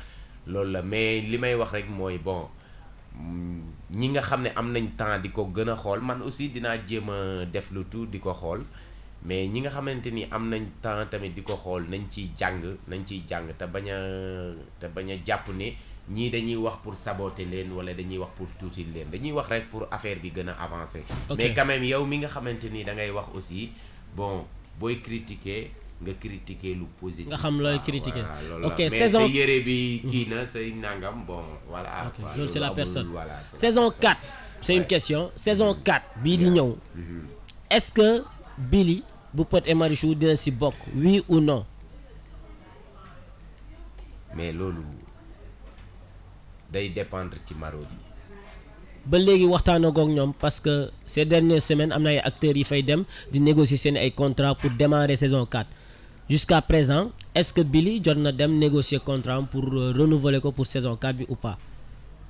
B: loolu la mais li may wax rek mooy bon. ñi nga xam ne am nañ temps di ko gën a xool man aussi dinaa jéem a def lu tout di ko xool mais ñi nga xamante ni am nañ temps tamit di ko xool nañ ciy jàng te bañ a jàpp ne ñii dañuy wax pour saboter leen wala dañuy wax pour tuuti leen dañuy wax rek pour affaire bi gën a avancer. mais quand même yow mi nga xamante ni da ngay wax aussi bon booy critiquer nga critiquer lu positif.
C: nga xam looy critiquer. ok
B: mais
C: saison
B: sa yére bi kii na say nangam bon voilà.
C: ok loolu c'est la personne.
B: Voilà,
C: saison 4 c'est une question saison 4 bii di ñëw. est-ce que Billy bu Pod et Marichou dina si bokk oui ou non.
B: mais loolu day dépendre ci Marodi.
C: ba léegi waxtaanoo ak ñoom parce que ces dernières semaines am na ay acteurs yi fay dem di négocier seen ay contrats pour démarrer saison 4 jusqu'à présent est-ce que Billy jot na dem négocier contrat pour renouveler ko pour saison 4 bi ou pas.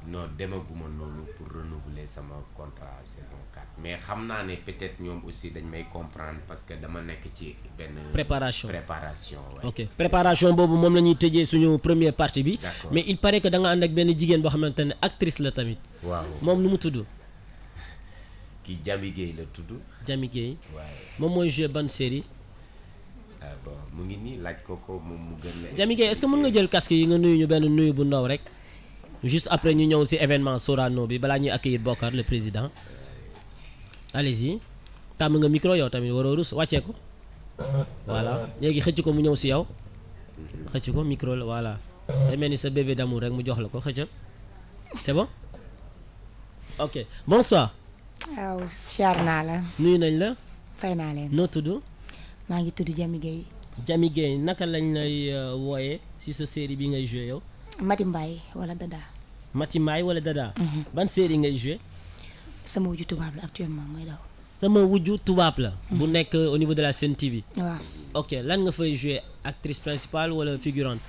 B: non demaguma noonu pour renouveler sama contrat saison 4 mais xam naa ne peut-être ñoom aussi dañ may comprendre parce que dama nekk ci benn. préparation ouais.
C: ok préparation boobu moom la ñuy tëjee suñu première partie bi. mais il paraît que da nga ànd ak benn jigéen boo xamante ne actrice la tamit.
B: waaw
C: moom nu mu tudd.
B: kii Jami Gueye la tudd.
C: Jami Gueye.
B: waaye
C: moom mooy joué ban série.
B: bon mu ngi nii laaj ko moom mu gën la.
C: Jami Gueye est-ce que mën nga jël casque yi nga nuyu ñu benn nuyu bu ndaw rek. juste après ñu ñëw ci événement Sorano bi balaa ñuy accueillir Bokar le président. allez-y tàmm nga micro yow tamit waroo rus wàccee ko. voilà léegi xëcc ko mu ñëw ci yow. xëcc ko micro la voilà. day mel ni sa bébé d'amour rek mu jox la ko xëccal. c'est bon. ok bonsoir.
D: waaw siyaar naa la.
C: nuyu nañ la.
D: fay naa leen.
C: noo tudd.
D: maa ngi tudd Jami Gueye.
C: Jami Gueye naka lañ lay wooyee ci sa série bi ngay joué yow.
D: Mati Mbaye wala Dada.
C: Mati Mbaye wala Dada. ban série ngay joué.
D: sama wujju tubaab la actuellement mooy daw.
C: sama wujju tubaab la. bu nekk au niveau de la Sen TV.
D: waaw.
C: ok lan nga fay joué actrice principale wala figurante.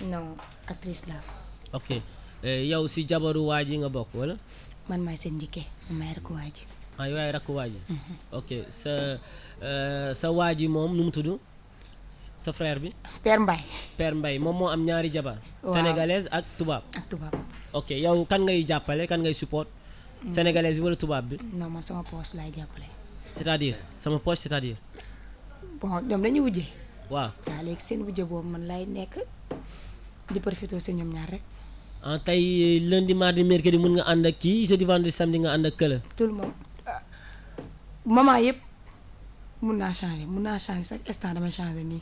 D: non actrice la.
C: ok yow ci jabaru waa ji nga bokk wala.
D: man maay seen njëkkee man maay rakku waa ji.
C: ah yow yaay rakku waa ji. ok sa waa ji moom nu mu tudd. sa frère bi.
D: Père Mbaye.
C: Père Mbaye moom moo am ñaari jabar.
D: waaw
C: sénégalaise ak tubaab.
D: ak tubaab.
C: ok yow kan ngay jàppale kan ngay support. sénégalaise bi wala tubaab bi.
D: non man sama poche laay jàppale.
C: c'est-à-dire sama poche c'est-à-dire.
D: bon ñoom dañuy wujje.
C: waaw.
D: waaw léegi seen wujje boobu man lay nekk di profité si ñoom ñaar rek.
C: ah tey lundi mardi mercredi mën nga ànd ak kii jeudi vendredi samedi nga ànd ak këla.
D: tout le monde moment yëpp mun naa changer chaque instant damay changer nii.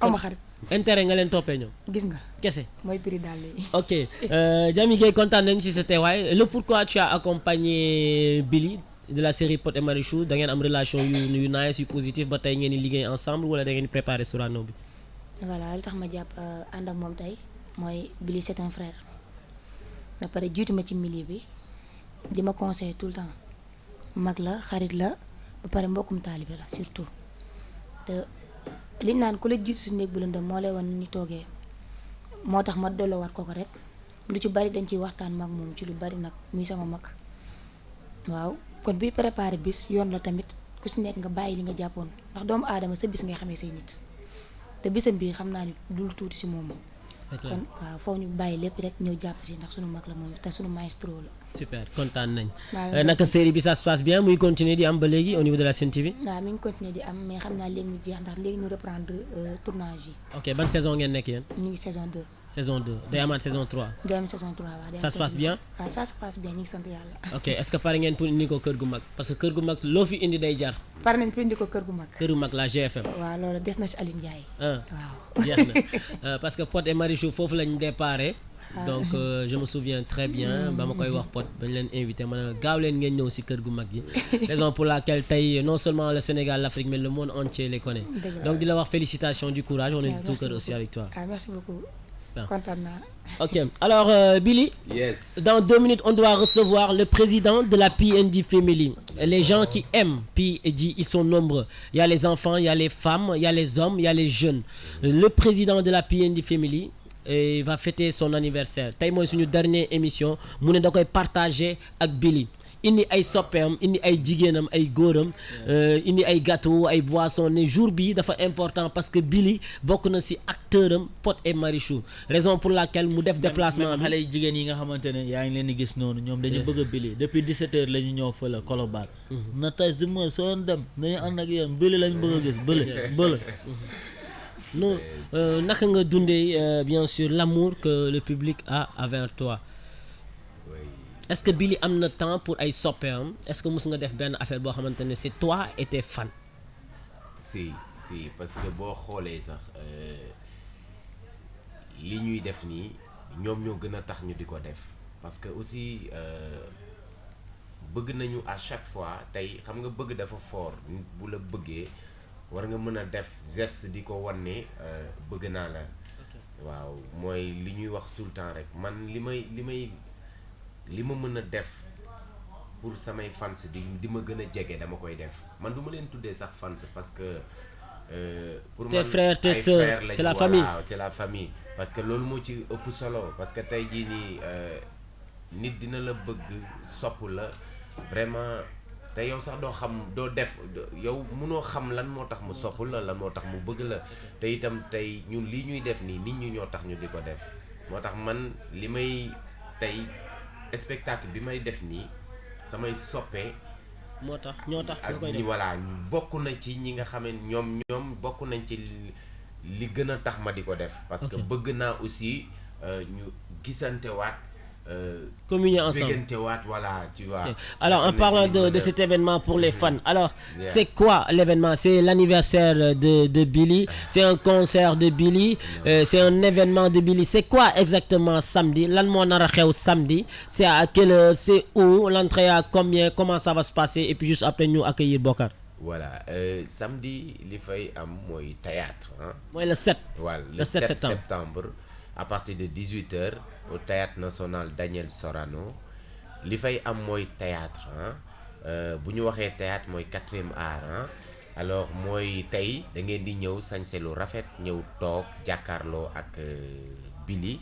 D: aw ma xarit.
C: intérêt nga leen toppee ñoom.
D: gis nga.
C: kese.
D: mooy prix daal yi.
C: ok Jami Gueye kontaan nañu ci sa teewaay le pourquoi tu as accompagné Billy de la série Pod et Marichou da ngeen am relation yu nice yu positif ba tey ngeen di liggéey ensemble wala da ngeen di préparer Sorano bi.
D: voilà li tax ma jàpp ànd ak moom tey mooy Billy c'est un frère ba pare jiitu ma ci milieu bi di ma conseiller tout le temps mag la xarit la ba pare mbokkum taalibe la surtout te liñ naan ku la jiitu si néeg bu lëndëm moo lay wan ni ñu toogee moo tax ma delloowaat ko rek lu ci bari dañ ciy waxtaan mag moom ci lu bari nag muy sama mag waaw kon buy préparé bis yoon la tamit ku si nekk nga bàyyi li nga jàppoon ndax doomu aadama sa bis ngay xamee say nit te bisam bii xam naa ni du lu tuuti si moom. kon waaw foofu ñu bàyyi lépp rek ñëw jàpp si ndax sunu mag la moom te sunu maestro la.
C: super kontaan nañ. naka série bi ça se passe bien muy continuer di am ba léegi au niveau de la Sen TV.
D: waaw mi ngi continuer di am mais xam naa léegi mu jeex ndax léegi ñu reprendre tournage yi.
C: ok ban saison ngeen nekk yéen.
D: ñu ngi saison 2.
C: saison 2 day amaat saison 3.
D: day am saison 3 waaw.
C: Ça se passe bien.
D: waaw ça se passe bien ñu ngi sant yàlla.
C: ok est-ce que pare ngeen pour indi ko kër gu mag parce que kër gu mag loo fi indi day jar.
D: pare nañ pour indi ko kër gu mag.
C: kër gu mag la GFM.
D: waaw loolu des na si Aline Ndiaye.
C: waaw jeex na parce que Pod et Marichou foofu lañ déparé. donc je me souviens très bien ba ma koy wax Pod dañ leen invité ma ne gaaw leen ngeen ñëw si kër gu mag gi. raison pour laquelle tey non seulement le Sénégal l'Afrique mais le monde entier les connaît. donc di la wax félicitations du courage on est de tout cœur aussi avec toi.
D: merci beaucoup. kontaan naa.
C: ok alors Billy.
B: Yes.
C: Dans 2 minutes on doit recevoir le président de la PNJ Family. Les gens qui aiment PNJ ils sont nombreux. Il y a les enfants, il y a les femmes, il y a les hommes, il y a les jeunes. Le président de la PNJ Family va fêter son anniversaire tey mooy suñu dernière émission mu ne da koy partager ak Billy indi ay soppeem indi ay jigéenam ay góoram indi ay gâteau ay boissons ne jour bi dafa important parce que Billy bokk na ci acteur am Pod et Marichou raison pour laquelle mu def déplacement bi.
A: xale yu jigéen yi nga xamante ne yaa ngi leen di gis noonu ñoom dañu bëgg a Billy depuis 17h la ñu ñëw fële Colobane na tey si mooy soo dem dañu ànd ak yéen Billy lañ bëgg a gis bële
C: non naka nga dundee bien sûr l'amour que le public a envers toi. Est-ce que Billy am na temps pour ay soppeem est-ce que mës nga def benn affaire boo xamante ne c'est toi et tes fans.
B: si parce que boo xoolee sax li ñuy def nii ñoom ñoo gën a tax ñu di ko def parce que aussi bëgg nañu à chaque fois tey xam nga bëgg dafa fort nit bu la bëggee war nga mën a def geste di ko wan ne bëgg naa la. waaw mooy li ñuy wax tout le temps rek man li ma mën a def pour samay fans di ma gën a jege dama koy def man du ma leen tuddee sax fans parce que pour man
C: tes frères tes sœurs c'est la famille.
B: waaw c'est la famille parce que loolu moo ci ëpp solo parce que tey jii nii nit dina la bëgg sopp la vraiment te yow sax doo xam doo def yow mënoo xam lan moo tax mu sopp la lan moo tax mu bëgg la te itam tey ñun lii ñuy def nii nit ñi ñoo tax ñu di ko def moo tax man li may tey spectacle bi may def nii samay soppe
C: moo tax ñoo tax
B: ak ñi voilà bokk na ci ñi nga xam ne ñoom bokk nañ ci li gën a tax ma di ko def parce que bëgg naa aussi ñu gisante waat
C: communier ensemble
B: déggante waat voilà tu vois.
C: Okay. Alors en parlant de cet événement pour les fans alors c'est quoi l'événement c'est l'anniversaire de Billy c'est un concert de Billy c'est un événement de Billy c'est quoi exactement samedi lan moo nar a xew samedi c'est à quelle heure c'est où l'entrée à combien comment ça va se passer et puis juste après ñu accueillir Bokar.
B: Voilà samedi li fay am mooy théâtre ah.
C: mooy le 7.
B: voilà le 7 septembre à partir de 18h. au théâtre national Daniel Sorano li fay am mooy théâtre bu ñu waxee théâtre mooy 4e art alors mooy tey da ngeen di ñëw sañse lu rafet ñëw toog jàkkaarloo ak Billy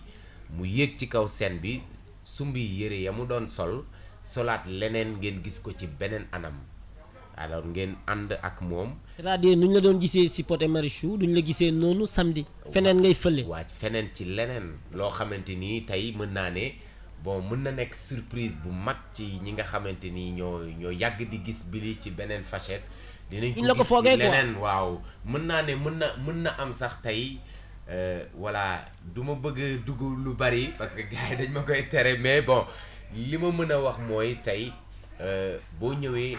B: mu yéeg ci kaw scène bi sumbi yére ya mu doon solaat leneen ngeen gis ko ci beneen anam alors ngeen ànd ak moom.
C: c'est-à-dire nu ñu la doon gisee ci Pod et Marichou duñu la gisee noonu samedi. feneen ngay fële.
B: waa feneen ci leneen loo xamante ni tey mën naa ne bon mën na nekk surprise bu mag ci ñi nga xamante ni ñoo yàgg di gis Billy ci beneen facette. dinañ ko gis ci leneen waaw mën naa ne mën na am sax tey voilà du ma bëgg dugg lu bari parce que gars yi dañ ma koy tere mais bon li ma mën a wax mooy tey boo ñëwee.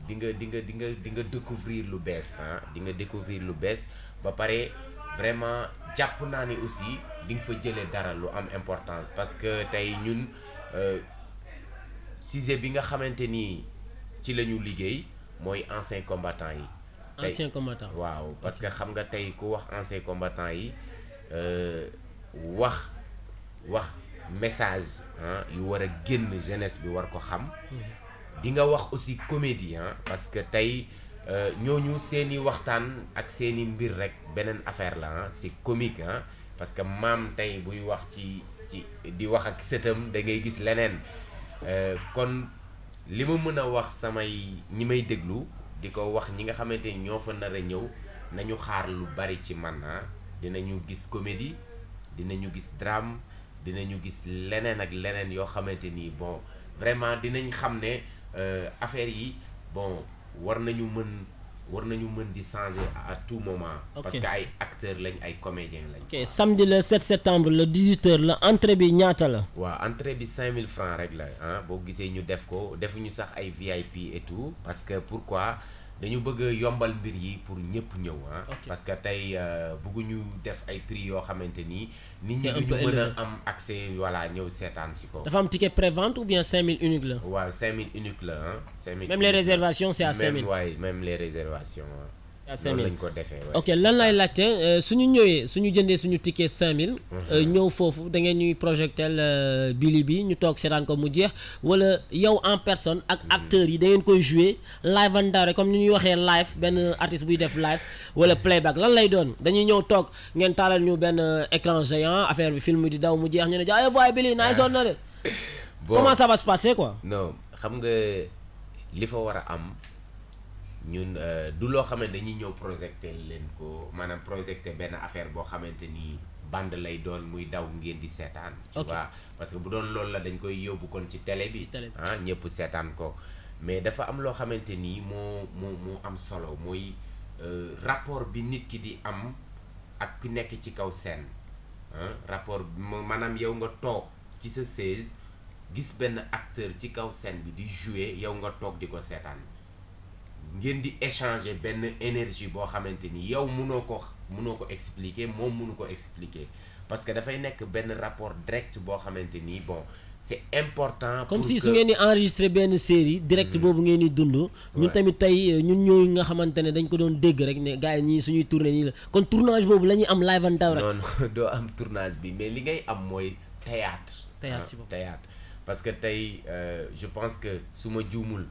B: di nga découvrir lu bees di nga découvrir lu bees ba pare vraiment jàpp naa ni aussi di nga fa jëlee dara lu am importance parce que tey ñun sujet bi nga xamante ni ci la ñu liggéey mooy anciens combattants yi.
C: anciens combattants
B: waaw parce que xam nga tey ku wax anciens combattants yi wax message yu war a génn jeunesse bi war ko xam. di nga wax aussi comédie parce que tey ñooñu seeni waxtaan ak seeni mbir rek beneen affaire la c'est comique parce que maam tey buy wax ci di wax ak sëtam da ngay gis leneen kon li ma mën a wax ñi may déglu di ko wax ñi nga xamante ni ñoo fa nar a ñëw nañu xaar lu bari ci man dinañu gis comédie dinañu gis drame dinañu gis leneen ak leneen yoo xamante ni bon vraiment dinañ xam ne affaire yi bon war nañu mën war nañu mën di changer à tout moment. parce que ay acteurs lañ ay comédiens lañ.
C: ok samedi le 7 septembre le 18h la entrée bi ñaata la.
B: waaw entrée bi 5000 francs rek la ah boo gisee ñu def ko defuñu sax ay VIP et tout parce que pourquoi dañu bëgg a yombal mbir yi pour ñëpp ñëw ah. parce que tey bëgguñu def ay prix yoo xamante ni. nit ñi duñu mën a am accès voilà ñëw seetaan si ko.
C: dafa am ticket prévente ou bien 5000 unique la.
B: waaw 5000 unique la ah. 5000
C: même les réservations c'est à 5000.
B: même les réservations ah.
C: à 5000
B: lañ ko defee.
C: ok lan lay laajte suñu ñëwee suñu jëndee suñu ticket 5000. ñëw foofu da ngeen ñuy projectel Billy bi ñu toog seetaan ko mu jeex wala yow en personne ak acteurs yi da ngeen koy jouer live and direct comme ni ñuy waxee live benn artiste buy def live wala playback lan lay doon dañuy ñëw toog ngeen taalal ñu benn écran géant affaire bi film di daw mu jeex ñu ne jaay voix Billy naay sonn na de.
B: bon
C: comment ça va se passer quoi.
B: non xam nga li fa war a am. ñun du loo xamante dañuy ñëw projeté leen ko maanaam projeté benn affaire boo xamante ni bande lay doon muy daw ngeen di seetaan. tu vois parce que bu doon loolu la dañ koy yóbbu kon ci télé bi. ah ñëpp seetaan ko mais dafa am loo xamante ni moo am solo muy rapport bi nit ki di am ak ku nekk ci kaw scène rapport maanaam yow nga toog ci sa chaise gis benn acteur ci kaw scène bi di jouer yow nga toog di ko seetaan. ngeen di échanger benn énergie boo xamante ni yow mënoo ko expliquer moom mënu ko expliquer parce que dafay nekk benn rapport direct boo xamante ni bon c'est important.
C: comme si su ngeen di enregistrer benn série direct boobu ngeen di dund. ñun tamit tey ñun ñooy nga xamante ne dañ ko doon dégg rek ne gars yi ñii suñuy tourné nii la kon tournage boobu la ñuy am live and direct.
B: non doo am tournage bi mais li ngay am mooy théâtre. théâtre parce que tey je pense que su ma juumul.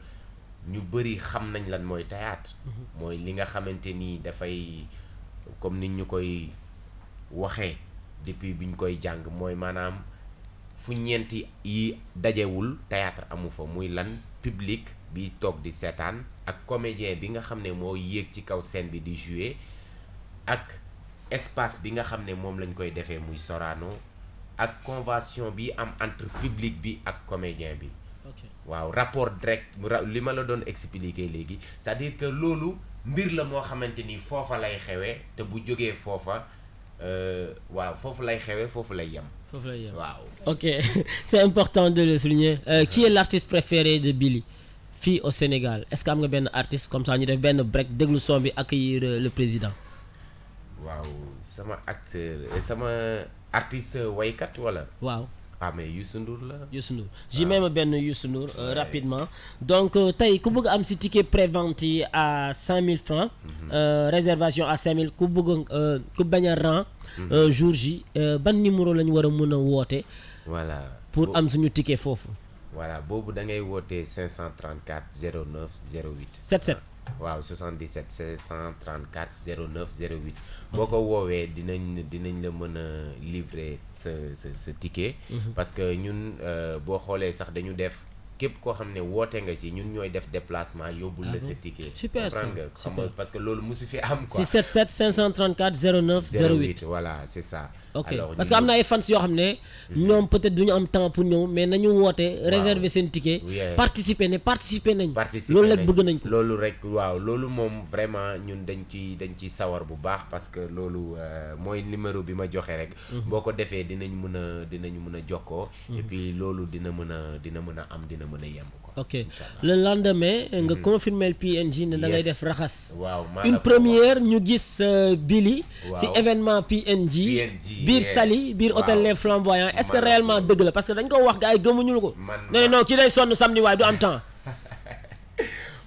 B: ñu bëri xam nañ lan mooy théâtre mooy li nga xamante ni dafay comme nit ñu koy waxee depuis bi ñu koy jàng mooy maanaam fu ñeenti yi dajewul théâtre amu fa muy lan public bi toog di seetaan ak comédien bi nga xam ne moo yéeg ci kaw scène bi di jouer ak espace bi nga xam ne moom lañ koy defee muy Sorano ak convention bi am entre public bi ak comédien bi. waaw rapport direct li ma la doon expliquer léegi c'est-à-dire que loolu mbir la moo xamante ni foofa lay xewee te bu jógee foofa waaw foofu lay xewee foofu lay yem. waaw.
C: ok c'est important de le souligner qui est l'artiste préféré de Billy fii au Sénégal est-ce que am nga benn artiste comme ça ñu def benn break déglu son bi accueillir le président.
B: waaw sama artiste waykat wala.
C: waaw.
B: mais Youssou Ndour la.
C: Youssou Ndour j'ai même benn Youssou Ndour rapidement donc tey ku bëgg am si ticket prévente yi à 5000 francs réservation à 5000 ku bëgg ku bañ a rang jour J ban numéro la ñu war a mën a woote.
B: voilà
C: pour am suñu ticket foofu.
B: voilà boobu da ngay wootee 534 09 08.
C: 77.
B: waaw 77 534 09 08 boo ko woowee dinañ la mën a livrer sa ticket. parce que ñun boo xoolee sax dañu def képp koo xam ne woote nga ci ñun ñooy def déplacement yóbbul la sa ticket.
C: super ça
B: nga xam nga parce que loolu musu fi am quoi.
C: 77 534 09 08
B: voilà c'est ça.
C: ok parce que am na ay fans yoo xam ne ñoom peut-être duñu am temps pour ñëw mais nañu woote réserver seen ticket. participer nañ. loolu rek bëgg nañ ko.
B: loolu rek waaw loolu moom vraiment ñun dañ ciy sawar bu baax parce que loolu mooy numéro bi ma joxe rek. boo ko defee dinañ mën a jokkoo. et puis loolu dina mën a am yemb quoi.
C: ok le lendemain nga confirmer le PNJ ne da ngay def raxas.
B: waaw
C: une première ñu gis Billy. ci événement PNJ. biir Saly biir hôtel Les Flamboyants est-ce que réellement dëgg la parce que dañ ko wax gars yi gëmuñu ko. non kii day sonn samedi waaye du am temps.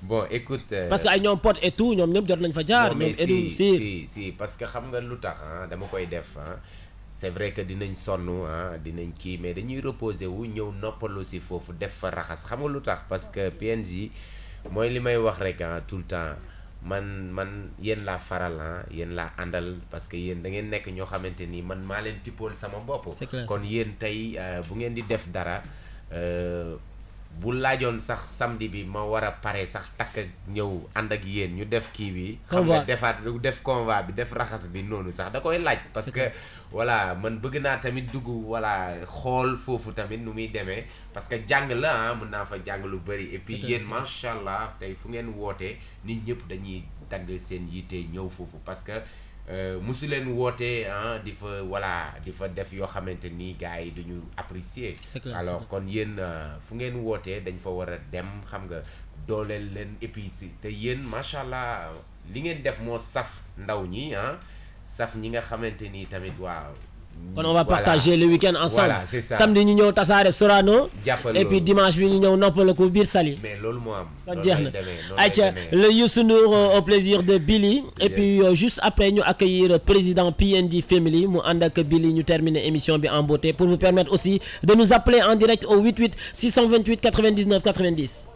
B: bon écoute.
C: parce que ay ñoom Pod et tout ñoom ñëpp jot nañ fa jaar.
B: mais si parce que xam nga lu tax dama koy def c'est vrai que dinañ sonn dinañ kii mais dañuy reposer wu ñëw noppalu si foofu def fa raxas xam nga lu tax parce que PNJ mooy li may wax rek tout le temps man yéen laa faral yéen laa àndal parce que yéen da ngeen nekk ñoo xamante ni man maa leen tippool sama bopp. kon yéen tey bu ngeen di def dara bu laajoon sax samedi bi ma war a pare sax takk ñëw ànd ak yéen ñu def kii bi xam nga def convoi bi def raxas bi noonu sax da koy laaj parce que voilà man bëgg naa tamit dugg voilà xool foofu tamit nu muy demee parce que jàng la mën naa fa jàng lu bëri et puis yéen macha allah tey fu ngeen wootee nit ñëpp dañuy dagg seen yitte ñëw foofu parce que musu leen wootee di fa voilà di fa def yoo xamante ni gars yi duñu apprécier alors kon yéen fu ngeen wootee dañ fa war a dem xam nga dooleel leen et puis te yéen macha allah li ngeen def moo saf ndaw ñi saf ñi nga xamante ni tamit waaw.
C: kon on va partager le week-end ensemble.
B: Voilà, c'est ça.
C: Samedi ñu ñëw tasaare Sorano.
B: jàppal
C: et puis dimanche bi ñu ñëw noppaleku biir Saly.
B: mais loolu moo am.
C: kon jeex na ayca le Youssou Ndour au plaisir de Billy. et puis juste après ñu accueillir président PNJ Family mu ànd ak Billy ñu terminer émission bi en beauté pour vous permettre aussi de nous appeler en direct au 88 628 99 90.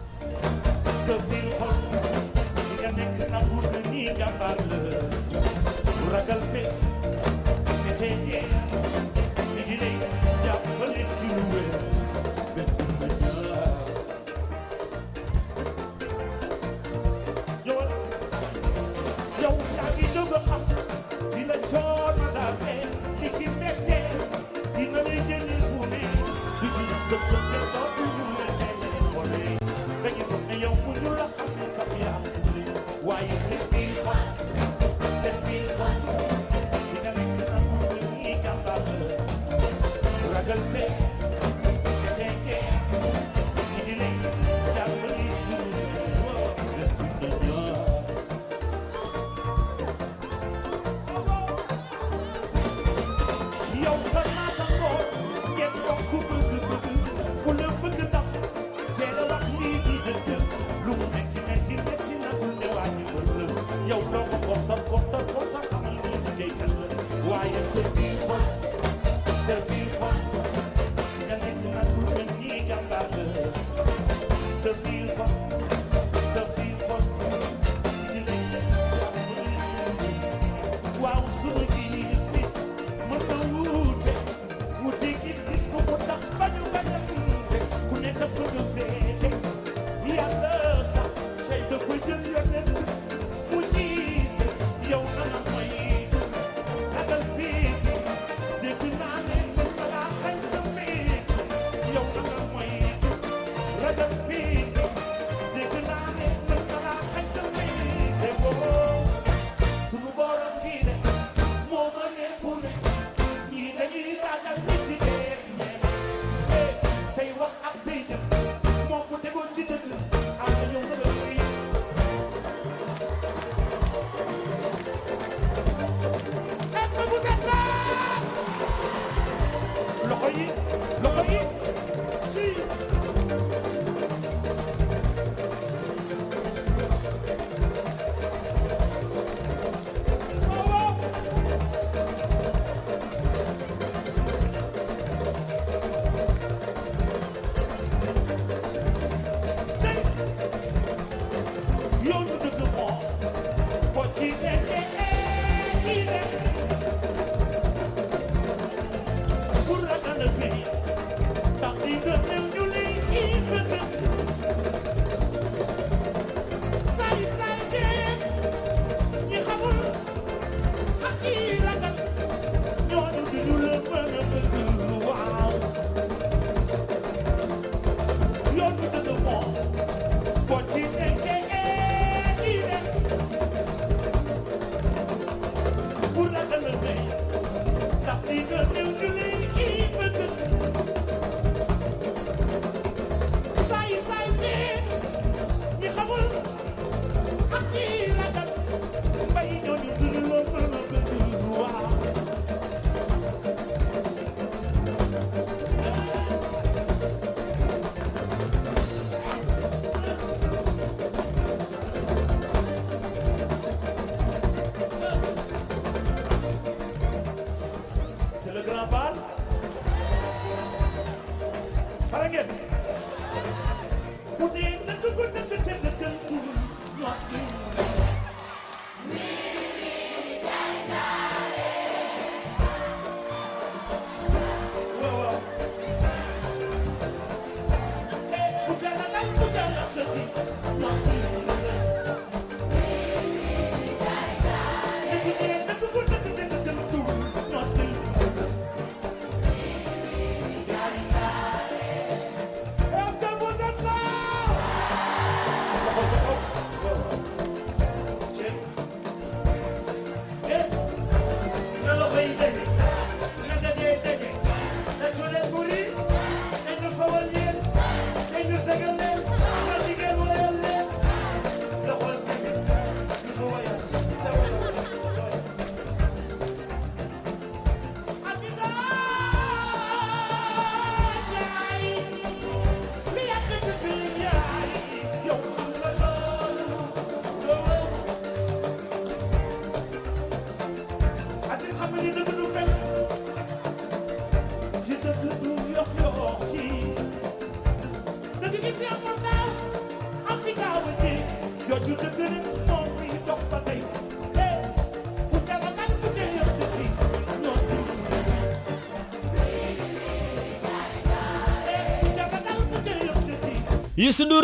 A: Youssou Ndour,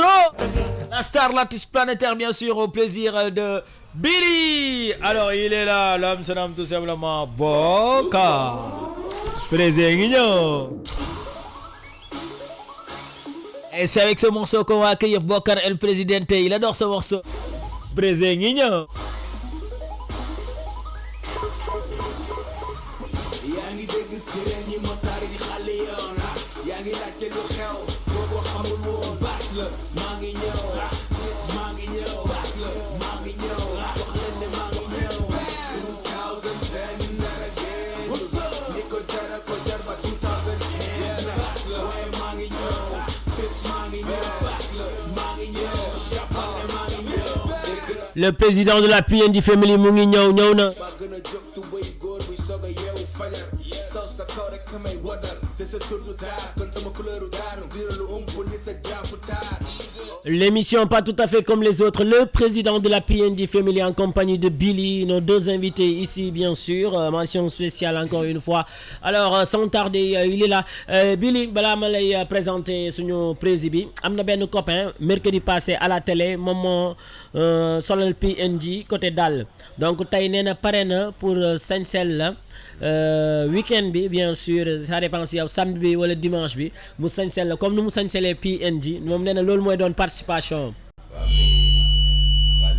A: la star, l'artiste planétaire, bien sûr, au plaisir de Billy. Alors, il est là, l'homme se nomme tout simplement Bokar. Président. Et c'est avec ce morceau qu'on va accueillir Bokar El Presidente. Il adore ce morceau. Président. Le président de la PND Family mu ngi ñëw na. L'émission pas tout à fait comme les autres. Le président de la PND Family en compagnie de Billy, nos deux invités ici bien sûr. Mention spéciale encore une fois. Alors sans tarder, il est là. Billy, balaa ma lay présenter suñu président bi am na benn copain mercredi passé à la télé moom moo solal PND côté Dal. Donc tey nee na pare na pour sañsel la. Week-end bi bien sûr ça dépend si yow samedi bi wala dimanche bi mu sañsel la comme nu mu sañselee PNG moom nee na loolu mooy doon participation.
B: waaw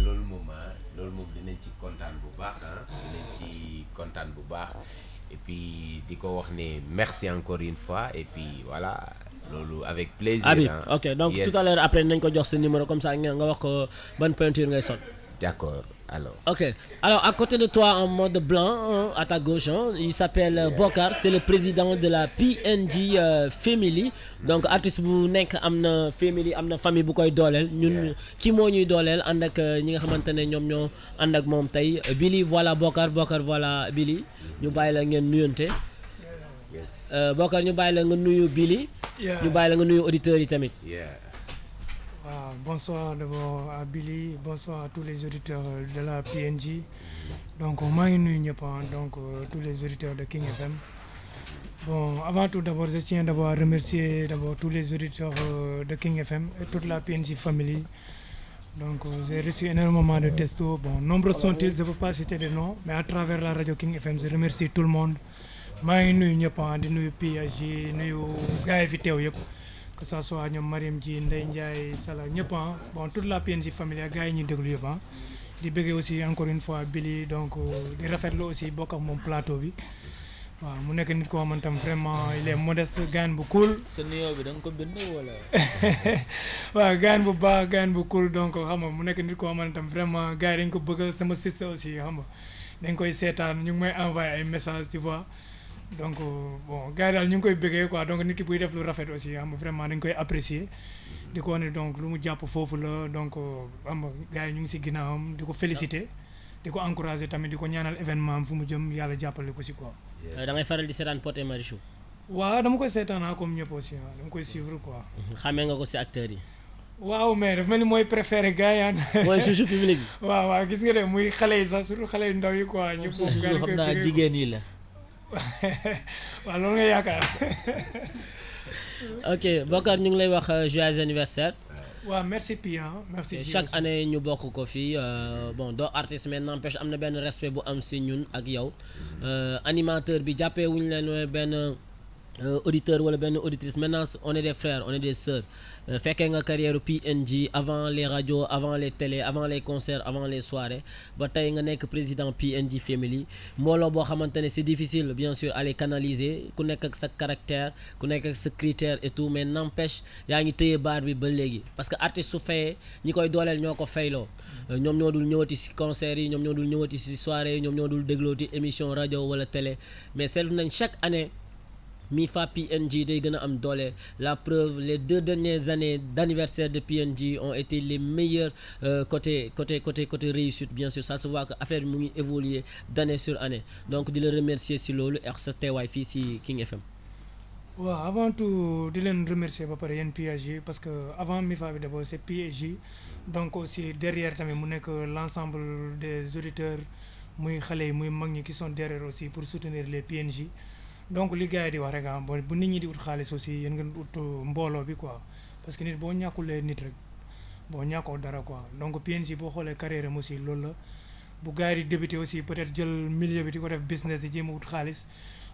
B: loolu moom dinañ ci kontaan bu baax et puis di ko wax ne merci encore une fois et puis voilà loolu avec plaisir.
A: Abi ok donc yes. Tout à l'heure après nañ ko jox sa numéro comme ça nga wax ko ban peinture ngay sol.
B: D'accord.
A: Ok. Alors, à côté de toi, en mode blanc, à ta gauche, il s'appelle Bokar. C'est le président de la PNG Family. Donc, artiste bu nekk am na family am na famille bu koy dooleel. ñun kii moo ñuy dooleel ànd ak ñi nga xamante ne ñoom ñoo ànd ak moom tey Billy voilà Bokar voilà Billy ñu bàyyi la ngeen nuyonte. Bokar ñu bàyyi la nga nuyu Billy. ñu bàyyi la nga nuyu auditeurs yi tamit.
E: Bonsoir d'abord à Billy, bonsoir à tous les auditeurs de la PNG. Donc, moi, donc tous les auditeurs de King FM. Bon, avant tout, d'abord, je tiens d'abord à remercier d'abord tous les auditeurs de King FM et toute la PNG Family. Donc, j'ai reçu énormément de textos. Bon, nombreux sont-ils, je ne peux pas citer des noms, mais à travers la radio King FM, je remercie tout le monde. Moi, je suis PNG, que ça soit ñoom Mariam Ji Ndeye Ndiaye Sala ñëpp bon toute la PNG famille gars yi ñuy déglu yëpp di bëggee aussi encore une fois Billy donc di rafetlu aussi bokk ak moom plateau bi waaw mu nekk nit ko xamante tam vraiment il est modeste gaan bu cool.
A: sa nuyoo bi da nga ko bind wala.
E: waaw gaan bu baax gaan bu cool donc xam nga mu nekk nit ko xamante tam vraiment gars yi dañ ko bëgg sama sister aussi xam nga dañ koy seetaan ñu ngi may envoyé ay messages tu vois. Donc bon gars yi daal ñu ngi koy bëggee quoi donc nit ki buy def lu rafet aussi xam nga vraiment dañ koy apprécier di ko ne donc lu mu jàpp foofu la donc xam nga gars yi ñu ngi si ginnaawam di ko féliciter di ko encourager tamit di ko ñaanal événement am fu mu jëm yàlla jàppale ko si quoi.
A: da ngay faral di seetaan Pod et Marichou.
E: waaw dama koy seetaan comme ñëpp aussi dama koy suivre quoi.
A: xamee nga ko si acteurs yi.
E: waaw mais dafa mel ni mooy préféré gars yi
A: mooy chouchou public bi.
E: waaw gis nga de muy xale yi sax surtout xale yu ndaw yi quoi. ñëpp moom gars yi koy
A: xam naa jigéen yi la.
E: waaw loolu nga yaakaar.
A: ok Bokar ñu ngi lay wax joyeux anniversaire.
E: waaw merci Pia merci.
A: Chaque année ñu bokk ko fii bon doo artiste mais n'empêche am na benn respect bu am si ñun ak yow animateur bi jàppee wuñu leen benn
C: auditeur wala benn auditrice maintenant on est des frères on est des sœurs fekkee nga carrière PNG avant les radios avant les télés avant les concerts avant les soirées ba tey nga nekk président PNG Family mbooloo boo xamante ne c'est difficile bien sûr à les canaliser ku nekk ak sa caractère ku nekk ak sa critère et tout mais n'empêche yaa ngi téye baar bi ba léegi parce que artiste su fayee ñi koy dooleel ñoo ko fayloo ñoom ñoo dul ñëwati ci concert yi ñoom ñoo dul ñëwati ci soirée yi ñoom ñoo dul déglooti émission rajo wala télé mais seetlu nañ chaque année MIFA PNG day gën a am doole la preuve les 2 dernières années d'anniversaire de PNG ont été les meilleures côté réussite bien sûr ça se voit que affaire bi mu ngi évoluer d'année sur année donc di la remercier ci loolu ak sa teewaay fii ci King FM.
E: waaw avant tout di leen remercier ba pare yéen PNG parce que avant MIFA bi d'abord c'est PNG donc aussi derrière tamit mu nekk l'ensemble des auditeurs muy xale yi muy mag ñi qui sont derrière aussi pour soutenir les PNG. donc li gars yi di wax rek bu nit ñi di ut xaalis aussi yéen ngeen ut mbooloo bi quoi parce que nit boo ñàkkulee nit rek boo ñàkkoo dara quoi donc PNG boo xoolee carrière am aussi loolu la bu gars yi di débuter aussi peut-être jël milieu bi di ko def business di jéem a ut xaalis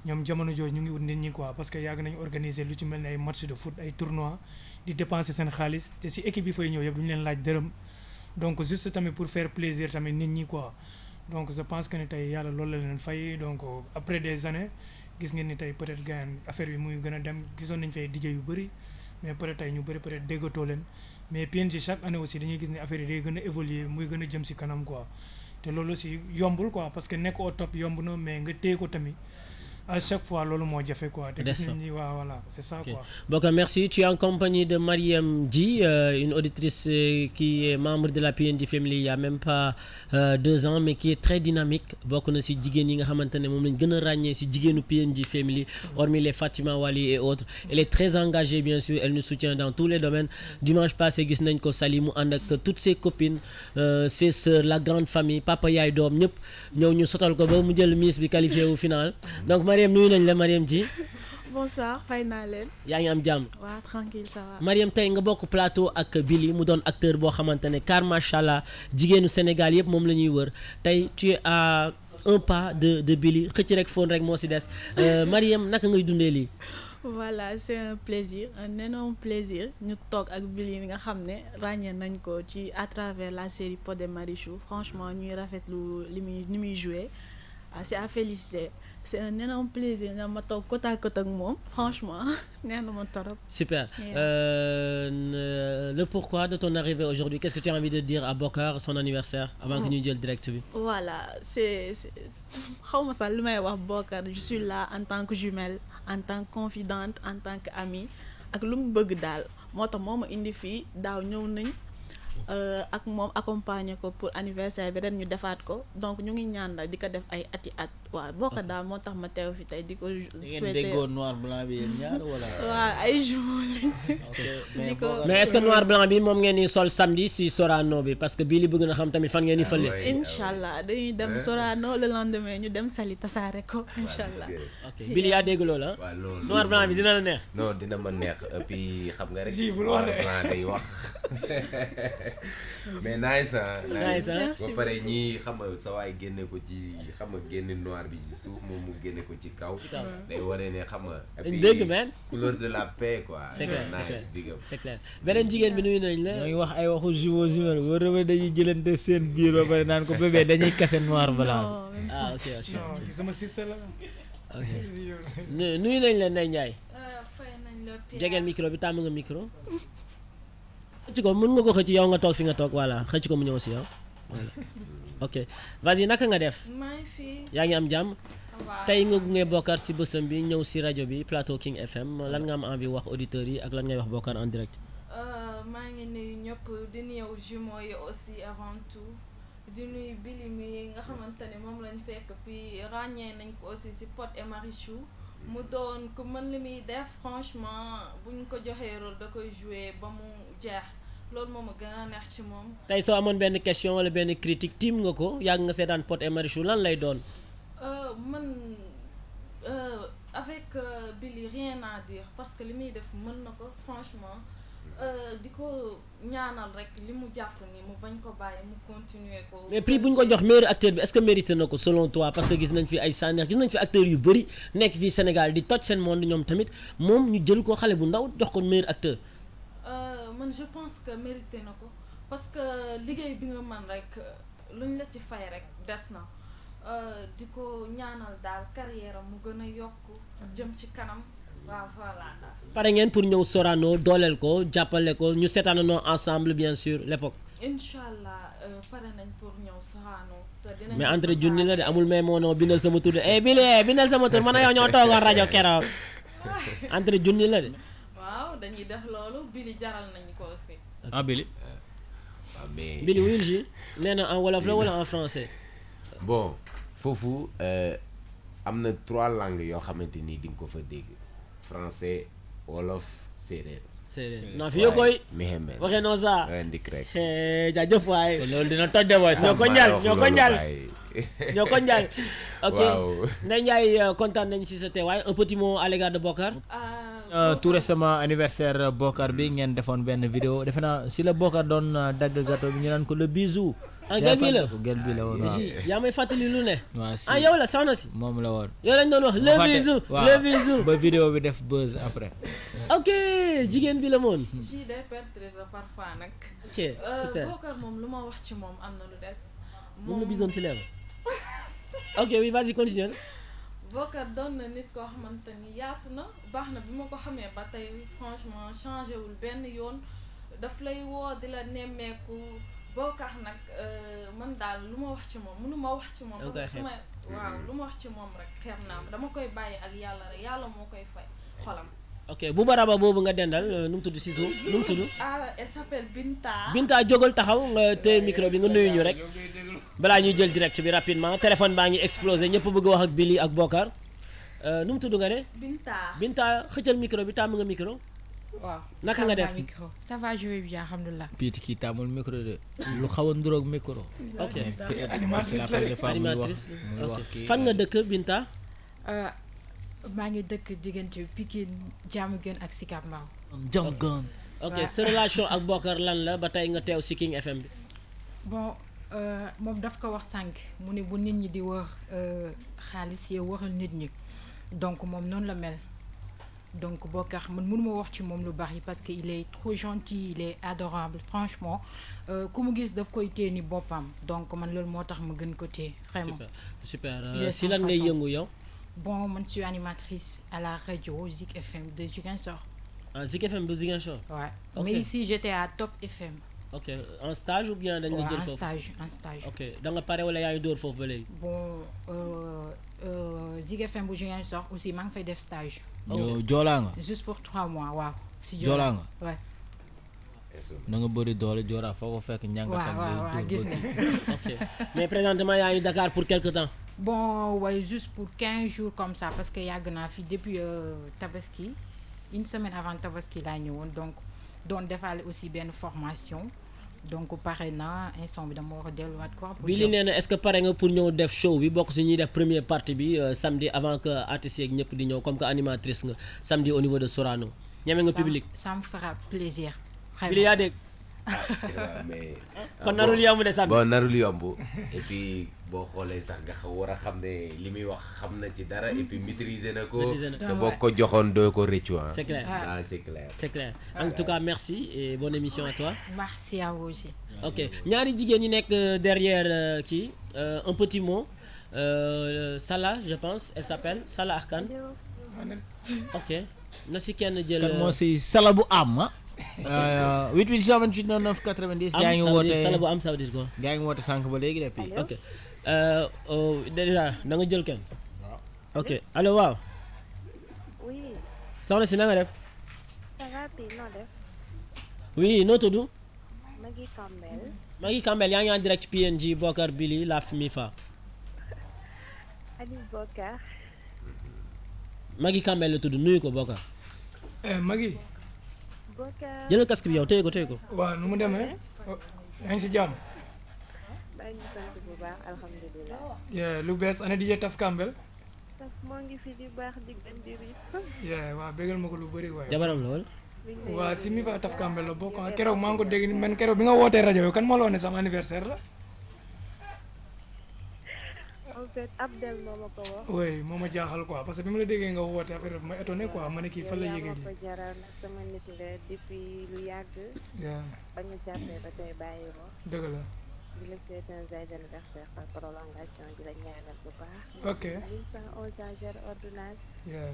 E: ñoom jamono jooju ñu ngi ut nit ñi quoi parce que yàgg nañu organiser lu ci mel ne ay match de foot ay tournois di dépenser seen xaalis te si équipe yi fay ñëw yëpp du ñu leen laaj dërëm donc juste tamit pour faire plaisir tamit nit ñi quoi donc je pense que ne tey yàlla loolu la leen fay donc après des années gis ngeen ni tey peut-être gars affaire bi muy gën a dem gisoon nañu fay DJ yu bëri mais peut-être tey ñu bëri peut-être déggatoo leen mais PNG chaque année aussi dañuy gis ni affaire yi day gën a évoluer muy gën a jëm ci kanam quoi te loolu aussi yombul quoi parce que nekk au top yomb na mais nga téye ko tamit à chaque fois loolu moo jafe quoi te gis nañ ni waaw voilà c'est ça quoi.
C: Donc merci, tu es en compagnie de Mariam G, une auditrice qui est membre de la PNG Family il y a même pas 2 ans mais qui est très dynamique bokk na ci jigéen yi nga xamante ne moom lañ gën a ràññee ci jigéenu PNG Family hormis les Fatima Wali et autres. Elle est très engagée bien sûr, elle nous soutient dans tous les domaines. Dimanche passé gis nañ ko Sali mu ànd ak toutes ses copines ses sœurs, la grande famille papa yaay doom ñëpp ñëw ñu sotal ko ba mu jël Miss bi qualifié au final donc Mariam nuyu nañ la Mariam Ji.
F: Bonsoir fay naa leen.
C: yaa ngi am jàmm.
F: waaw tranquille ça va.
C: Mariam tey nga bokk plateau ak Billy mu doon acteur boo xamante ne car macha allah jigéenu Sénégal yëpp moom la ñuy wër tey tu es à un pas de Billy xëcc rek fóon rek moo ci des Mariam naka ngay dundee lii.
F: voilà c'est un plaisir un énorme plaisir ñu toog ak Billy nga xam ne ràññee nañ ko ci à travers la série Pod et Marichou franchement ñuy rafetlu ni muy jouer c'est à féliciter. C'est un énorme plaisir nga ma toog côte à côte ak moom franchement neex na ma torop.
C: Super. Le pourquoi de ton arrivée aujourd'hui, qu'est-ce que tu as envie de dire à Bokar son anniversaire avant que ñu jël direct bi.
F: Voilà c'est xaw ma sax lu may wax Bokar je suis là en tant que jumelle en tant que confidente en tant que amie ak lu mu bëgg daal moo tax moo ma indi fii daaw ñëw nañ ak moom accompagner ko pour anniversaire bi ren ñu defaat ko donc ñu ngi ñaan daal di ko def ay ati at waaw boo ko daal moo tax ma teew fi tey di ko souhaiter
A: déggoon noir blanc bi yéen ñaar wala.
F: waaw ay jours lañ. di ko
C: mais est-ce que noir blanc bi moom ngeen di sol samedi si Sorano bi parce que bii li bëgg na xam tamit fan ngeen di fële.
F: Inch'Allah dañuy dem Sorano le lendemain ñu dem Saly tasaare ko Inch'Allah.
C: ok Billy yaa dégg loolu ah.
B: waaw loolu
C: noir blanc bi dina la neex.
B: non dina ma neex et puis xam nga rek.
E: Si, bul
B: noir
E: wax de.
B: blanc day wax mais nice ah.
C: Nice, hein?
B: ba pare ñii xam nga sa waay génne ko ci xam nga génne noir bi ci suuf moom mu génne ko ci kaw. day wane ne xam nga. et puis
C: dégg man.
B: couleur de la paix quoi.
C: C'est clair,
B: nice big up.
C: c'est clair beneen jigéen bi nuyu nañ la.
A: ñoo ngi wax ay waxu jumeau jumelle boo rëbee dañuy jëlante seen biir ba pare naan ko bébé dañuy kase noir blanc.
F: Non, même
C: ah
F: pas.
C: ok ok
E: non kii sama sister la.
C: ok nuyu nañ la Ndeye Ndiaye.
F: fay nañ la Pierre.
C: jegeel micro bi tàmm nga micro. xëcc ko mën nga ko xëcc yow nga toog fi nga toog voilà xëcc ko mu ñëw si yow voilà ok vas-y naka nga def
F: maa ngi fi.
C: yaa ngi am jàmm
F: waaw.
C: tey nga gunge Bokar si bësam bi ñëw si rajo bi plateau King FM lan nga am envie wax auditeurs yi ak lan ngay wax Bokar en direct.
G: maa ngi nuyu ñëpp di nuyu jumeaux yi aussi avant tout di nuyu Billy mi nga xamante ne moom lañ fekk puis ràññee nañ ko aussi ci Pod et Marichou mu doon ku mën li muy def franchement buñ ko joxee rôle da koy jouer ba mu jeex loolu moom a gën a neex ci moom.
C: tey soo amoon benn question wala benn critique tiim nga ko yàgg nga seetaan Pod et Marichou lan lay doon.
G: man avec Billy rien à dire parce que li muy def mën na ko franchement di ko ñaanal rek li mu jàpp ni mu bañ ko bàyyi mu continuer ko.
C: mais prix bu ñu ko jox meilleur acteur bi est-ce que mérité na ko selon toi parce que gis nañ fi ay Sanex gis nañ fi acteurs yu bëri nekk fii Sénégal di toj seen monde ñoom tamit moom ñu jël ko xale bu ndaw jox ko meilleur acteur.
G: man je pense que mérité na ko parce que liggéey bi nga man rek luñ la ci fay rek des na di ko ñaanal daal carrière am mu gën a yokk jëm ci kanam. waaw voilà.
C: pare ngeen pour ñëw Sorano dooleel ko jàppale ko ñu seetaanandoo ensemble bien sûr l'époque.
G: Inch'Allah pare nañ pour ñëw Sorano.
C: mais entre junni la de amul mais moo noo bindal sama tur de Billy bindal sama tur man a yow ñoo toogoon rajo keroog entre junni la de.
G: waaw dañuy def loolu Billy jaral nañ ko aussi.
A: Billy.
B: waaw mais
C: Billy wuyul ji nee na en wolof la wala en français.
B: bon foofu am na 3 langues yoo xamante ni di nga ko fa dégg français wolof séeréer.
C: séeréer non fi yo koy
B: mihembe
C: waxee noo saa
B: ndik rek
C: jaajëf waay
A: loolu dina toj de boy.
C: ñoo ko njal ok
B: waaw.
C: Ndeye Ndiaye kontaan nañ si sa teewaay un petit mot à l'égard de Bokar.
A: tout récemment anniversaire Bokar bi ngeen defoon benn vidéo defe naa si la Bokar doon dagg gâteau bi ñu naan ko le bisou.
C: gel bi la
A: gel bi la woon waaw.
C: yaa may fàttali lu ne.
A: waaw si
C: yow la soxna si.
A: moom la woon.
C: yow lañ doon wax le bisou le bisou.
A: ba vidéo bi def buzz après.
C: ok jigéen bi la moon.
G: j'ai des pertes parfois nag.
C: ok super
G: Bokar moom lu ma wax ci moom am na lu des.
C: moom la bisoon si lèvre. ok oui vas-y continue.
G: Bokar doon na nit koo xamante ni yaatu na baax na bi ma ko xamee ba tey franchement changé wul benn yoon daf lay woo di la nemmeeku Bokar nag man daal lu ma wax ci moom mënu ma wax ci moom. parce que sama waaw lu ma wax ci moom rek xeeb naa dama koy bàyyi ak yàlla rek yàlla moo koy fay xolam.
C: ok bu baraba boobu nga dendal nu mu tudd si suuf nu mu tudd.
G: Elle s'appelle Binta.
C: Binta jógal taxaw nga téye micro bi nga nuyu ñu rek balaa ñuy jël direct bi rapidement téléphone baa ngi explosé ñëpp bëgg wax ak Billy ak Bokar nu mu tudd nga ne. Binta xëccal micro bi tàmm nga micro.
H: waaw
C: naka nga def
H: micro ça va je vais bien alhamdulilah.
A: Piiti kii tàmmul micro de lu xaw a nduroog micro.
C: ok
A: animatrice
C: fan nga dëkk Binta.
H: maa ngi dëkk diggante Pikine Diamaguène ak Sicap Mbao.
A: Diamaguène.
C: ok sa relation ak Bokar lan la ba tey nga teew si King FM bi.
H: bon moom daf ko wax sànq mu ne bu nit ñi di wax xaalis yow waxal nit ñi donc moom noonu la mel donc Bokar man mënuma wax ci moom lu bari parce que il est trop gentil il est adorable franchement ku mu gis daf koy téye ni boppam donc man loolu moo tax ma gën ko téye vraiment.
C: super si lan ngay yëngu yow.
H: bon man je suis animatrice à la radio Zik FM de Ziguinchor.
C: ah Zik FM de Ziguinchor.
H: ouais
C: okay.
H: Mais ici j'étais à Top FM.
C: ok en stage ou bien dañ la jël
H: foofu en stage.
C: ok da nga pare wala yaa ngi dóor foofu ba léegi.
H: bon Zik FM bu Ziguinchor aussi maa ngi fay def stage.
A: yow joolaa nga.
H: juste pour 3 mois waaw. si
A: joolaa nga.
H: ouais.
A: na nga bëri doole joolaa foo ko fekk njàngatam.
H: waaw gis nga.
C: ok mais présentement yaa ngi Dakar pour quelque temps.
H: bon ouais juste pour 15 jours comme ça parce que yàgg naa fi depuis Tabaski une semaine avant Tabaski laa ñëwoon donc doon defaale aussi benn formation donc pare na instant bi dama war a delluwaat quoi.
C: bi li nee na est-ce que pare nga pour ñëw def show bi bokk si ñuy def première partie bi samedi avant que artistes yeeg ñëpp di ñëw comme que animatrice nga samedi au niveau de Sorano. ñeme nga public.
H: ça me fera plaisir.
C: bi li yaa dégg.
B: mais
C: kon narul yomb de samedi.
B: bon narul yomb et puis boo xoolee sax nga war a xam ne li muy wax xam na ci dara et puis maîtriser na ko. te boo ko joxoon doo ko rëccu ah.
C: c'est clair
B: c'est clair.
C: c'est clair en tout cas merci et bonne émission à toi.
H: merci à vous aussi.
C: ok ñaari jigéen ñi nekk derrière kii un petit mot Salah je pense elle s'appelle Salah Arkan. ok na si kenn jël.
A: kan moo si Salah bu am ah. 88 78 99 90. gaa ngi woote
C: Salah bu am ça veut dire quoi.
A: gaa ngi woote sànq ba léegi depuis.
C: ok déjà na nga jël kenn. ok allo waaw.
I: oui.
C: soxna si na nga def.
I: ça va bi noo def.
C: oui noo tudd.
I: Magui Kambel.
C: Magui Kambel yaa ngi en direct PNG Bokar Billy la Mifa.
I: Alice Bokar.
C: Magui Kambel la tudd nuyu ko Bokar.
E: Magui.
I: Bokar.
C: jëlal casque bi yow téye ko.
E: waaw nu mu demee. yaa ngi si jàmm.
I: maa ngi sant bu baax alhamdulilah.
E: lu bees ana DJ Taf Kambel.
I: Taf moo ngi fi di baax di gën di riif.
E: waaw bégal ma ko lu bëri waaye.
C: jabaram la wala.
E: waa si mi fa taf Kambel la bokk keroog maa ngi ko dégg man keroog bi nga wootee rajo bi kan moo la woon ne sama anniversaire la.
I: en fait Abdel moo ma ko wax.
E: oui moo ma jaaxal quoi parce que bi ma la déggee nga woote affaire bi ma étonné quoi ma ne kii fan la yéegee
I: yaa ma ko jaral nag sama nit nga depuis lu yàgg.
E: waaw
I: ba ñu jàppee ba tey bàyyi ko.
E: dëgg la.
I: di la souhaiter un joyeux anniversaire par prolongation di la ñaanal bu baax.
E: ok
I: 1111 ans gère ordonnance.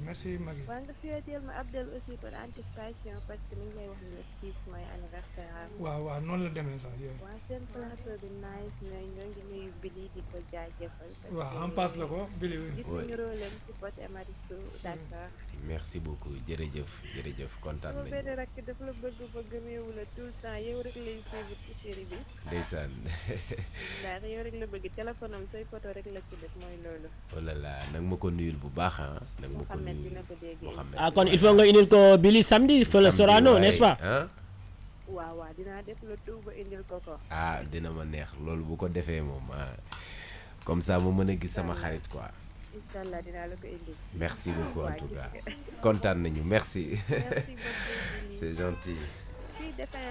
E: merci Magui.
I: waa nga souhaiter ma Abdel aussi pour anticipation parce que ni ñu lay wax ni le 6 mooy anniversaire am.
E: waaw noonu la demee sax yooyu.
I: waa seen plateau bi nice ñoo ngi nuyu Billy di ko jaajëfal.
E: waaw en passe la ko Billy.
I: gis nañu rôle am ci Pod et Marichou Dakar.
B: merci beaucoup jërëjëf kontaan nañu.
I: benn rakk daf la bëgg ba gëmeewu la tout le temps yow rek lay suivre ci série bi.
B: ndeysaan.
I: ndax yow rek la bëgg téléphone am say photo rek la ci def mooy loolu.
B: oh là là nag ma ko nuyul bu baax ah. nag ma ko
I: Mouhamed
B: nuyul
I: dina ko déggee.
B: Mouhamed.
C: ah kon il faut nga indil ko Billy samedi fële Sorano n'est-ce pas.
I: waaw dinaa def le tout ba indil ko ko.
B: ah dina ma neex loolu bu ko defee moom comme ça mu mën a gis sama xarit quoi.
I: incha allah dinaa la ko indil.
B: merci beaucoup en tout cas kontaan nañu merci.
I: merci beaucoup.
B: c'est gentil.
I: fii defe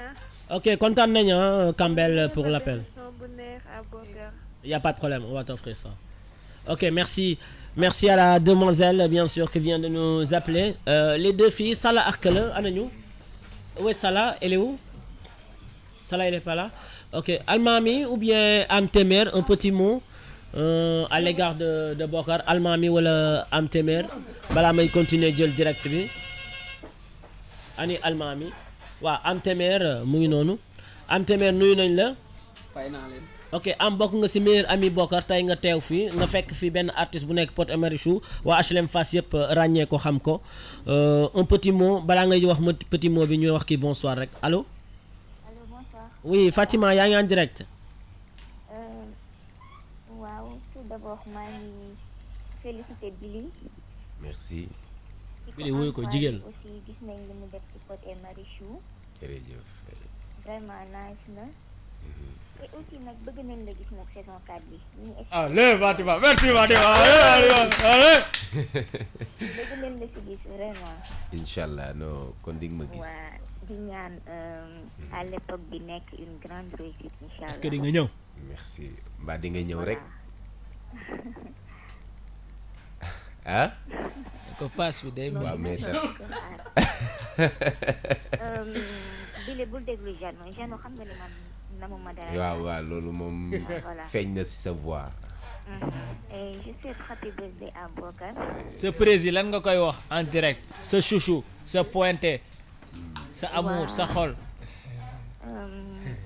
C: ok kontaan nañu Kambel pour l'appel.
I: bu neex à Bokar.
C: y a pas de problème on va t'offrir ça. ok merci à la demoiselle bien sûr qui vient de nous appeler les deux filles Salah ak Këla ana ñu. où est Salah elle est où. Salah elle est pas là. ok Almami ou bien Am Temer un petit mot à l'égard de Bokar Almami wala Am Temer balaa may continuer jël direct bi ani Almami waaw Am Temer mu ngi noonu Am Temer nuyu nañ la.
J: fay naa leen.
C: ok am bokk nga ci meilleur ami Bokar tey nga teew fii nga fekk fii benn artiste bu nekk Pod et Marichou waa HLM Fass yëpp ràññee ko xam ko un petit mot balaa ngay wax ma petit mot bi ñuy wax kii bonsoir rek allo.
K: allo bonsoir.
C: oui Fatima yaa ngi en direct.
K: waaw tout d'abord maa ngi féliciter Billy.
B: merci.
C: Billy wuyu ko jigéen
K: aussi gis nañ li mu def ci Pod et Marichou.
B: jërëjëf.
K: vraiment nice na. et aussi nag bëgg nañ la gis nag saison 4 bi.
A: allez Fatima merci Fatima allez.
K: bëgg nañ la si gis vraiment.
B: inchallah non kon di nga ma gis.
K: waa di ñaan à l'époque bi nekk une grande réussite inchallah.
A: est-ce que di nga ñëw.
B: merci mbaa di nga ñëw rek. ah.
A: ko passe bi day.
B: waaw mais
K: Billy bul déglu Jeannot xam nga ni man namuma dara.
B: waaw loolu moom. feeñ na ci sa voix.
K: et je souhaite happy birthday à Bokar.
A: sa président lan nga koy wax en direct sa chouchou sa pointé sa amour sa xol.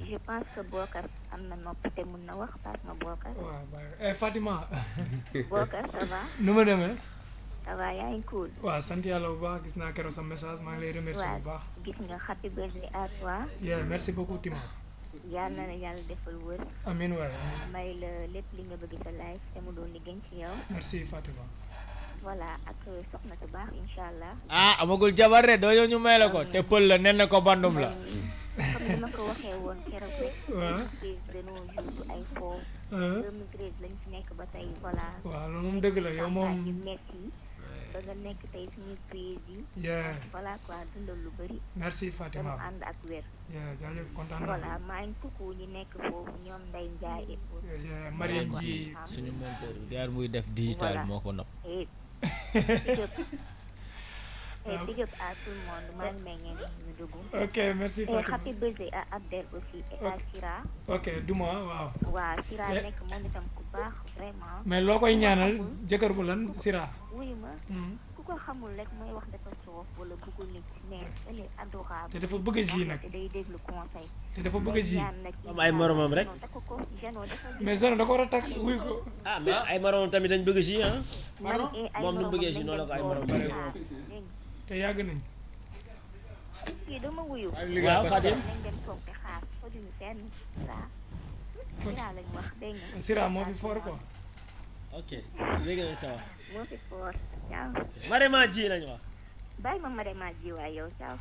K: je pense que Bokar am na nopp te mun na wax paas ma Bokar.
E: waaw Fatima.
K: Bokar ça va.
E: nu ma demee.
K: ça va yaa ngi cool.
E: waaw sant yàlla bu baax gis naa keroog sa message maa ngi lay remercier bu baax.
K: gis nga happy birthday à toi.
E: merci beaucoup Tima.
K: yal na la yàlla defal wër.
E: amiin waay.
K: may la lépp li nga bëgg sa life te mu doon li gën ci yow.
E: merci Fatima.
K: voilà ak soxna su baax incha allah.
A: amagul jabar de doo ñëw ñu may la ko te pël la nen na ko bandum la.
K: comme ni ma ko waxee woon keroog rek.
E: waaw
K: dañoo juste ay fo. 2013 lañ fi nekk ba tey voilà.
E: waaw loolu moom dëgg la yow moom.
K: ba nga nekk tey suñu président. voilà quoi dundal lu bëri.
E: merci Fatima
K: dama ànd ak wér.
E: jaajëf kontaan naa.
K: voilà maa ngi kuku ñi nekk foofu ñoom Ndeye Ndiaye et
E: Mariam ji
A: suñu monteur bi daal muy def digital moo ko nopp.
K: big up à tout le monde maa ngi may ngeen ñu dugg.
E: ok merci Fatima
K: et happy birthday à Abdel aussi et à Sira.
E: ok duma waaw.
K: waaw Sira nekk moom itam ku baax vraiment.
E: mais loo koy ñaanal jëkkër bu lan Sira.
K: wuyu ma. ku ko xamul rek mooy wax dafa soof wala bëggul nit mais elle est adorable.
E: te dafa bëgg a ji nag.
K: te day déglu conseil.
E: te dafa bëgg a ji.
C: am ay moromam rek.
E: mais Zeno da ko war a takk wuyu ko.
C: mais ay moromam tamit dañ bëgg ji ah. moom nu mu bëggee ji noonu la ko ay moromam rek.
E: te yàgg nañ.
K: kii dama wuyu.
C: waaw Fatim.
K: nañ dem toog te xaar xojuñu fenn Sira lañ wax dégg nga.
E: Sira moo fi fort quoi.
C: ok léegi nag ça va.
K: moo fi fort ciao.
C: Marema ji lañ wax.
K: bàyyi ma Marema ji waay yow ciao.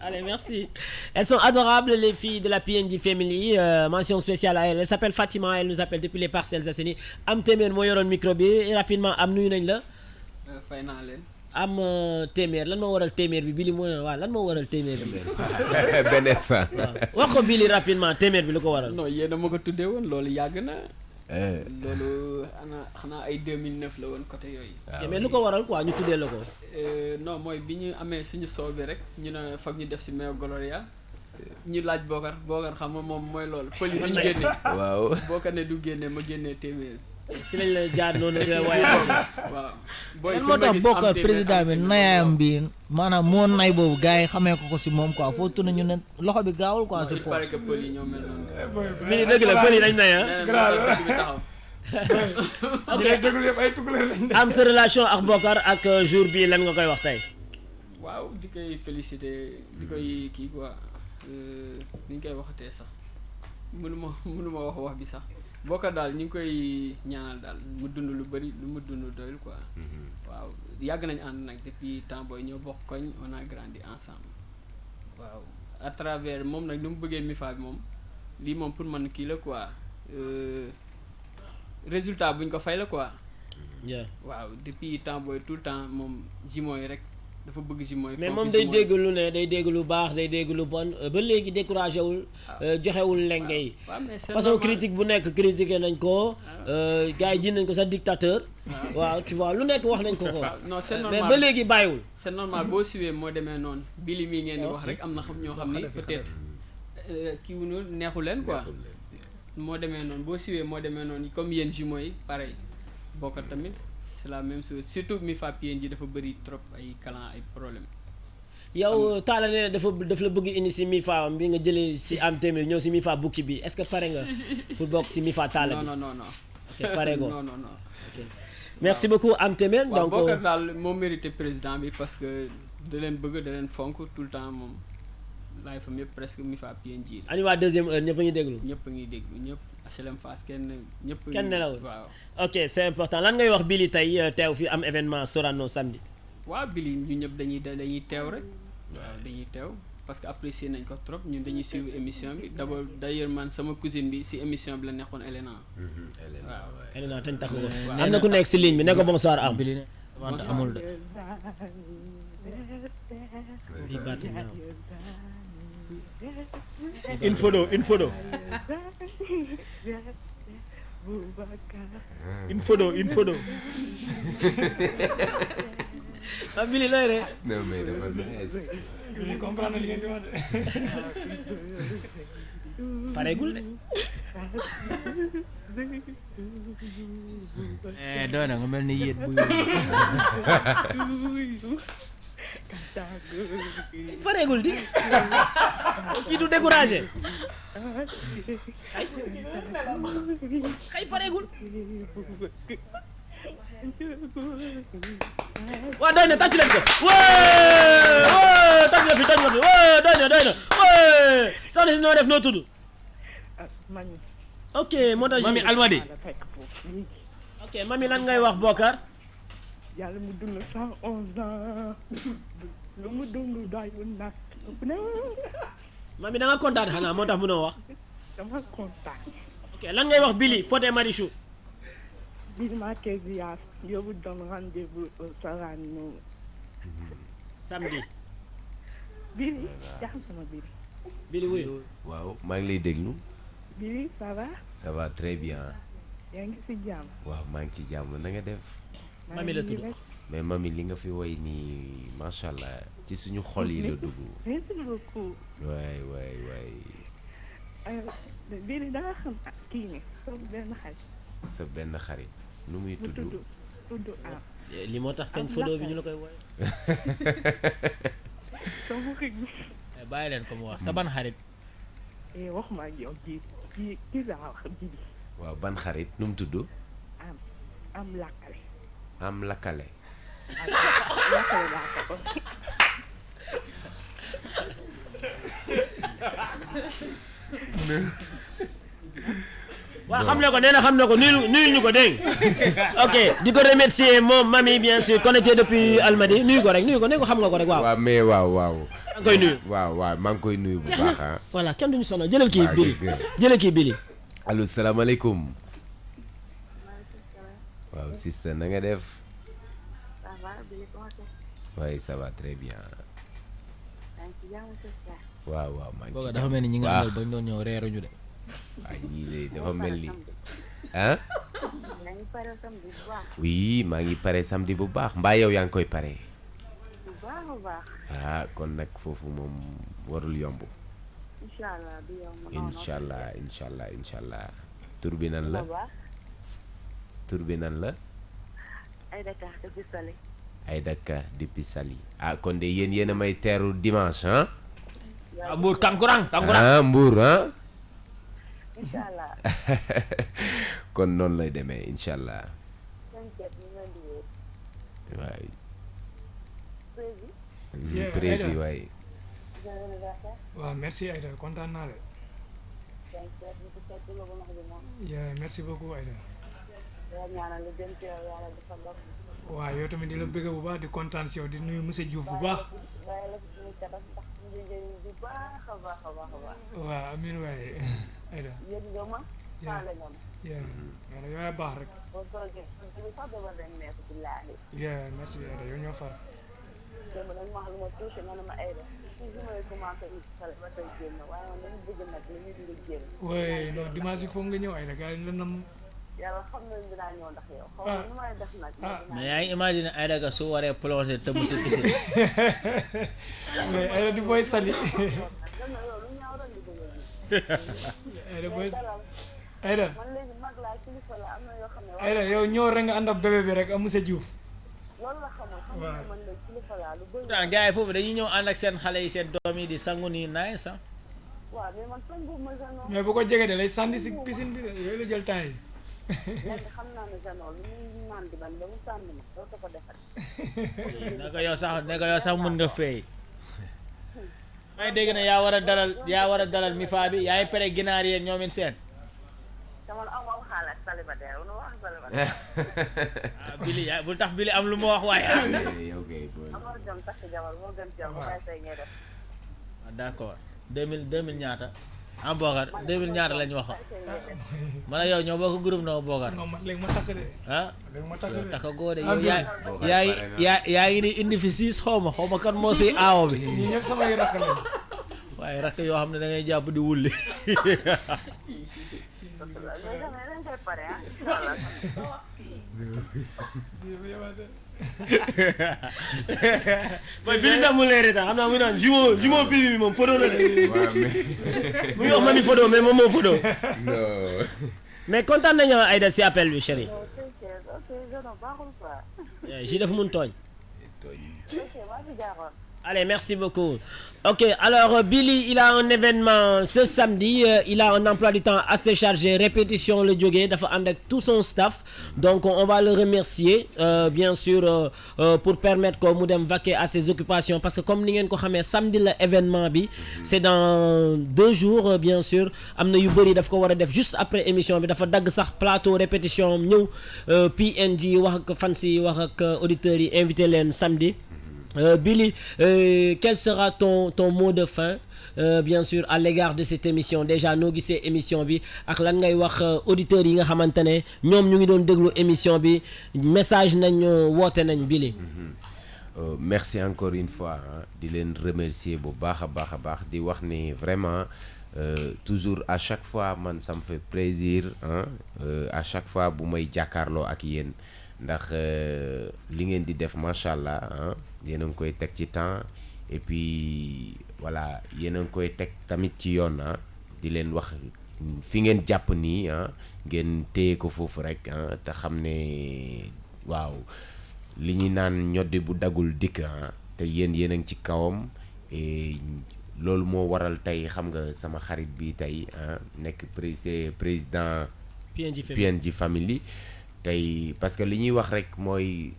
C: Allez, merci. Elles sont adorables, les filles de la PNJ Family. Mention spéciale à elle. Elle s'appelle Fatima, elle nous appelle depuis les Parcelles Assainies. Am Temer moo yoroon micro bi rapidement am nuyu nañ la.
J: fay naa leen.
C: am téeméer lan moo waral téeméer bi Billy moo ne waaw lan moo waral téeméer bi.
B: benn instant.
C: wax ko Billy rapidement téeméer bi lu ko waral.
J: non yéen a ma ko tuddee woon loolu yàgg na. loolu xanaa ay 2009 la woon côté yooyu.
C: mais lu ko waral quoi ñu tuddee la ko.
J: non mooy bi ñu amee suñu soow bi rek ñu ne foog ñu def si meew Gloria ñu laaj Bokar xam nga moom mooy loolu pël yi du ñu génne.
B: waaw
J: Bokar ne du génne ma génnee téeméer.
C: si lañ la jaar noonu waaye.
J: waaw booy
A: moo tax Bokar président bi nayaam bi maanaam moo nay boobu gars yi xamee ko si moom quoi foo tourné ñu ne loxo bi gaawul quoi.
J: il paraît que pël yi ñoo mel noonu.
C: Billy dëgg la pël yi dañ nay am sa relation ak Bokar ak jour bi lan nga koy wax tey.
J: waaw di koy féliciter di koy kii quoi ni ñu koy waxatee sax mënuma wax bi sax Bokar daal ñu ngi koy ñaanal daal mu dund lu bari lu mu dund doyul quoi. waaw yàgg nañu ànd nag depuis temps booy ñoo bokk koñ on a grandi ensemble waaw à travers moom nag ni mu bëggee MIFA bi moom lii moom pour man kii la quoi résultat buñ ko fay la quoi. waaw depuis temps booy tout le temps moom Jimo yi rek dafa bëgg Jimo yi.
C: mais moom day dégg lu ne day dégg lu baax day dégg lu bon ba léegi découragé wul. joxewul lenge yi. façon critique bu nekk critiqué nañ ko. gars yi ji nañ ko sa dictateur. waaw tu vois lu nekk wax nañ ko ko.
J: non c'est normal
C: mais ba léegi bàyyiwul.
J: c'est normal boo siwee moo demee noonu Billy mii ngeen di wax rek am na xam ñoo xam ni peut-être kii wu ñu neexu leen quoi. moo demee noonu boo siwee moo demee noonu comme yéen Jimo yi pareil Bokar tamit c'est la même chose surtout MIFA PNJ dafa bëri trop ay calan ay problème.
C: yow Talla nee na dafa la bëgg indi si MIFA bi nga jëlee si am téeméer ñëw si MIFA bukki bi est-ce que pare nga pour bokk si MIFA Talla bi.
J: non.
C: ok pare ko
J: non.
C: ok merci beaucoup am téeméer. donc
J: Bokar daal moo mérité président bi parce que da leen bëgg da leen fonk tout le temps moom laay fam yëpp presque MIFA PNJ la.
C: ani waa deuxième heure ñëpp a ngi déglu.
J: ñëpp a ngi déglu ñëpp HLM Fass kenn
C: nelawul
J: waaw.
C: ok c'est important lan ngay wax Billy tey teew fi am événement Sorano samedi.
J: waaw Billy ñu ñëpp dañuy teew rek. waaw dañuy teew parce que apprécier nañ ko trop ñun dañuy suivre émission bi d'abord d'ailleurs man sama cousine bi si émission bi la nekkoon Elena. waaw
C: Elena tañ tax am na ku nekk si ligne bi ne ko bonsoir am.
A: bonsoir amul de.
C: une photo. une photo ah Billy lay rek.
B: non mais dafa nice.
E: Billy comprendre li ngeen di wax de.
C: pareegul de.
A: doy na nga mel ni yéet bu
C: pareegul di kii du découragé xay pareegul waaw doy na tàcc leen ko tàcc nga fi doy na soxna si noo def noo tudd ok moo tax
A: Mami Almadi
C: ok Mami lan ngay wax Bokar
L: yàlla mu dund 111 ans lu mu dund doyul nag.
C: Mami da nga kontaan xanaa moo tax mënoo wax.
L: dama kontaan.
C: ok lan ngay wax Billy Pod et Marichou.
L: Billy Marquezia yóbbu doon rendez-vous au Sorano.
C: samedi.
L: Billy jaaxal sama Billy.
C: Billy wuyu.
B: waaw maa ngi lay déglu.
L: Billy ça va.
B: ça va très bien.
L: yaa ngi ci jàmm.
B: waaw maa ngi ci jàmm na nga def.
C: Mami la tudd.
B: mais Mami li nga fi woy nii macha allah ci suñu xol yi la dugg.
L: merci beaucoup.
B: waay.
L: Billy da nga xam kii ne sa benn xarit.
B: sa benn xarit nu muy tudd.
L: am.
C: li moo tax kañ photo bi ñu la koy woy.
A: bàyyi leen ko mu wax sa ban xarit.
L: waxuma ak yow kii laa wax Billy.
B: waaw ban xarit nu mu tudd.
L: am lakkale.
B: am lakkale.
C: waaw xam ne ko nee na xam ne ko nuyu ñu ko dégg ok di ko remercier moom Mami bien sûr connecté depuis Almadi nuyu ko ne ko xam nga ko rek waaw.
B: waaw mais waaw.
C: maa ngi koy nuyu.
B: waaw maa ngi koy nuyu bu baax ah.
C: voilà kenn duñu sonal jëlal kii Billy.
B: allo salaamaaleykum. waaw sister na nga def.
K: ça va. va Billy Ponce.
B: Oui, ça va très bien.
K: yaa ngi ci jàmm sa
B: waaw waaw maa ngi ci
A: booga dafa mel ni ñi nga àndal bañ doon ñëw reeruñu de.
B: waaw ñii de dafa mel ni ah.
K: yaa ngi pare samedi bu baax.
B: oui maa ngi pare samedi bu baax mbaa yow yaa ngi koy pare.
K: bu baax a baax.
B: ah kon nag foofu moom warul yomb.
K: incha allah du yomb.
B: incha allah incha allah incha allah. tur bi nan la. tur bi nan la.
K: Aïda Ka depuis Saly.
B: Aïda Ka depuis Saly. ah kon de yéen a may teeru dimanche ah.
A: Mbour Kankurang
B: ah Mbour ah.
K: incha allah.
B: kon noonu lay demee incha allah. waay. prési waay.
E: waaw merci Aïda kontaan naa de. merci beaucoup Aïda. waaw yow tamit di la bëgg bu baax di kontaan si yow di nuyu monsieur Diouf bu baax. waaw amiin waaye Aïda. yow yaa baax rek. merci Aïda yow ñoo far. oui non dimanche bi foog nga ñëw Aïda gars yi la nam.
K: yàlla xam nañ dinaa ñëw ndax yow. xaw ma nu may def nag.
A: mais yaa ngi imaginer Aïda Ka su waree plongé te mu si piscine.
E: mais Aïda di booy Saly. Aïda booy Aïda. Aïda yow ñëw rek nga ànd ak bébé bi rek ak monsieur Diouf.
K: loolu la xamoon xam nga man de kilifa laa lu bëri.
A: pourtant gars yi foofu dañuy ñëw ànd ak seen xale yi seen doom yi di sangu nii naay sax.
K: waaw mais man sangu ma Jeannot.
E: mais bu ko jege de lay sànni si piscine bi de yooyu la jël temps yi.
K: léegi xam naa ne Jeannot lu muy naan di man ba mu sànni ma doo ko defal.
A: ne ko yow sax mën nga fay. may dégg ne yaa war a dalal mi faa bi yaay pere ginaar yéen ñoom it seen.
K: dama la am xaalis célibataire wala wax célibataire.
A: ah Billy yaa bul tax Billy am lu mu wax waaye.
B: yow kay booy.
K: amoon jom takk jabar moo gën jom ba bàyyi say ngay def.
A: ah d'accord 2000 ñaata. am Bokar 2000 ñaata lañ wax. man ak yow ñoo bokk groupe noo Bokar.
E: non man léegi ma takk de.
A: ah
E: léegi ma takk de.
A: takk góor de yow yaa ngi ni indi fi 6 xaw ma kan moo siy aawo bi.
E: ñii ñëpp samay rakk lañ.
A: waaye rakk yoo xam ne da ngay jàpp di wulli.
C: mooy Billy sax mu leer itam xam naa muy naan jumeau bi moom photo la de. mu ngi wax ma ni photo mais moom moo photo. mais kontaan nañu Aïda si appel bi chérie. ji dafa mun tooñ. Allez, merci beaucoup. Ok, alors Billy, il a un événement ce samedi. Il a un emploi du temps assez chargé. Répétition le joggé, avec tout son staff. Donc, on va le remercier, bien sûr, pour permettre qu'on nous vaquer à ses occupations. Parce que comme nous savons, samedi, l'événement, c'est dans 2 jours, bien sûr. Amna yu bari daf ko wara def juste après émission bi dafa dag sax plateau répétition ñew PNG wax ak fans yi wax ak auditeurs yi invité len samedi. Billy, quel sera ton mot de fin, bien sûr, à l'égard de cette émission? Déjà, nous qui c'est émission bi, ak lan ngay wax auditeurs yi nga xamantene ñom ñu ngi doon déglu émission bi, message nañ woté nañ Billy.
B: Merci encore une fois di leen remercier bu baax a baax di wax ni vraiment toujours à chaque fois man ça me fait plaisir à chaque fois bu may jàkkaarloo ak yéen ndax li ngeen di def macha allah yéen a ngi koy teg ci temps et puis voilà yéen a ngi koy teg tamit ci yoon di leen wax fi ngeen jàpp nii ngeen téye ko foofu rek te xam ne waaw li ñuy naan ñoddi bu dagul dikk te yéen a ngi ci kawam et loolu moo waral tey xam nga sama xarit bi tey nekk président PNG Family tey parce que li ñuy wax rek mooy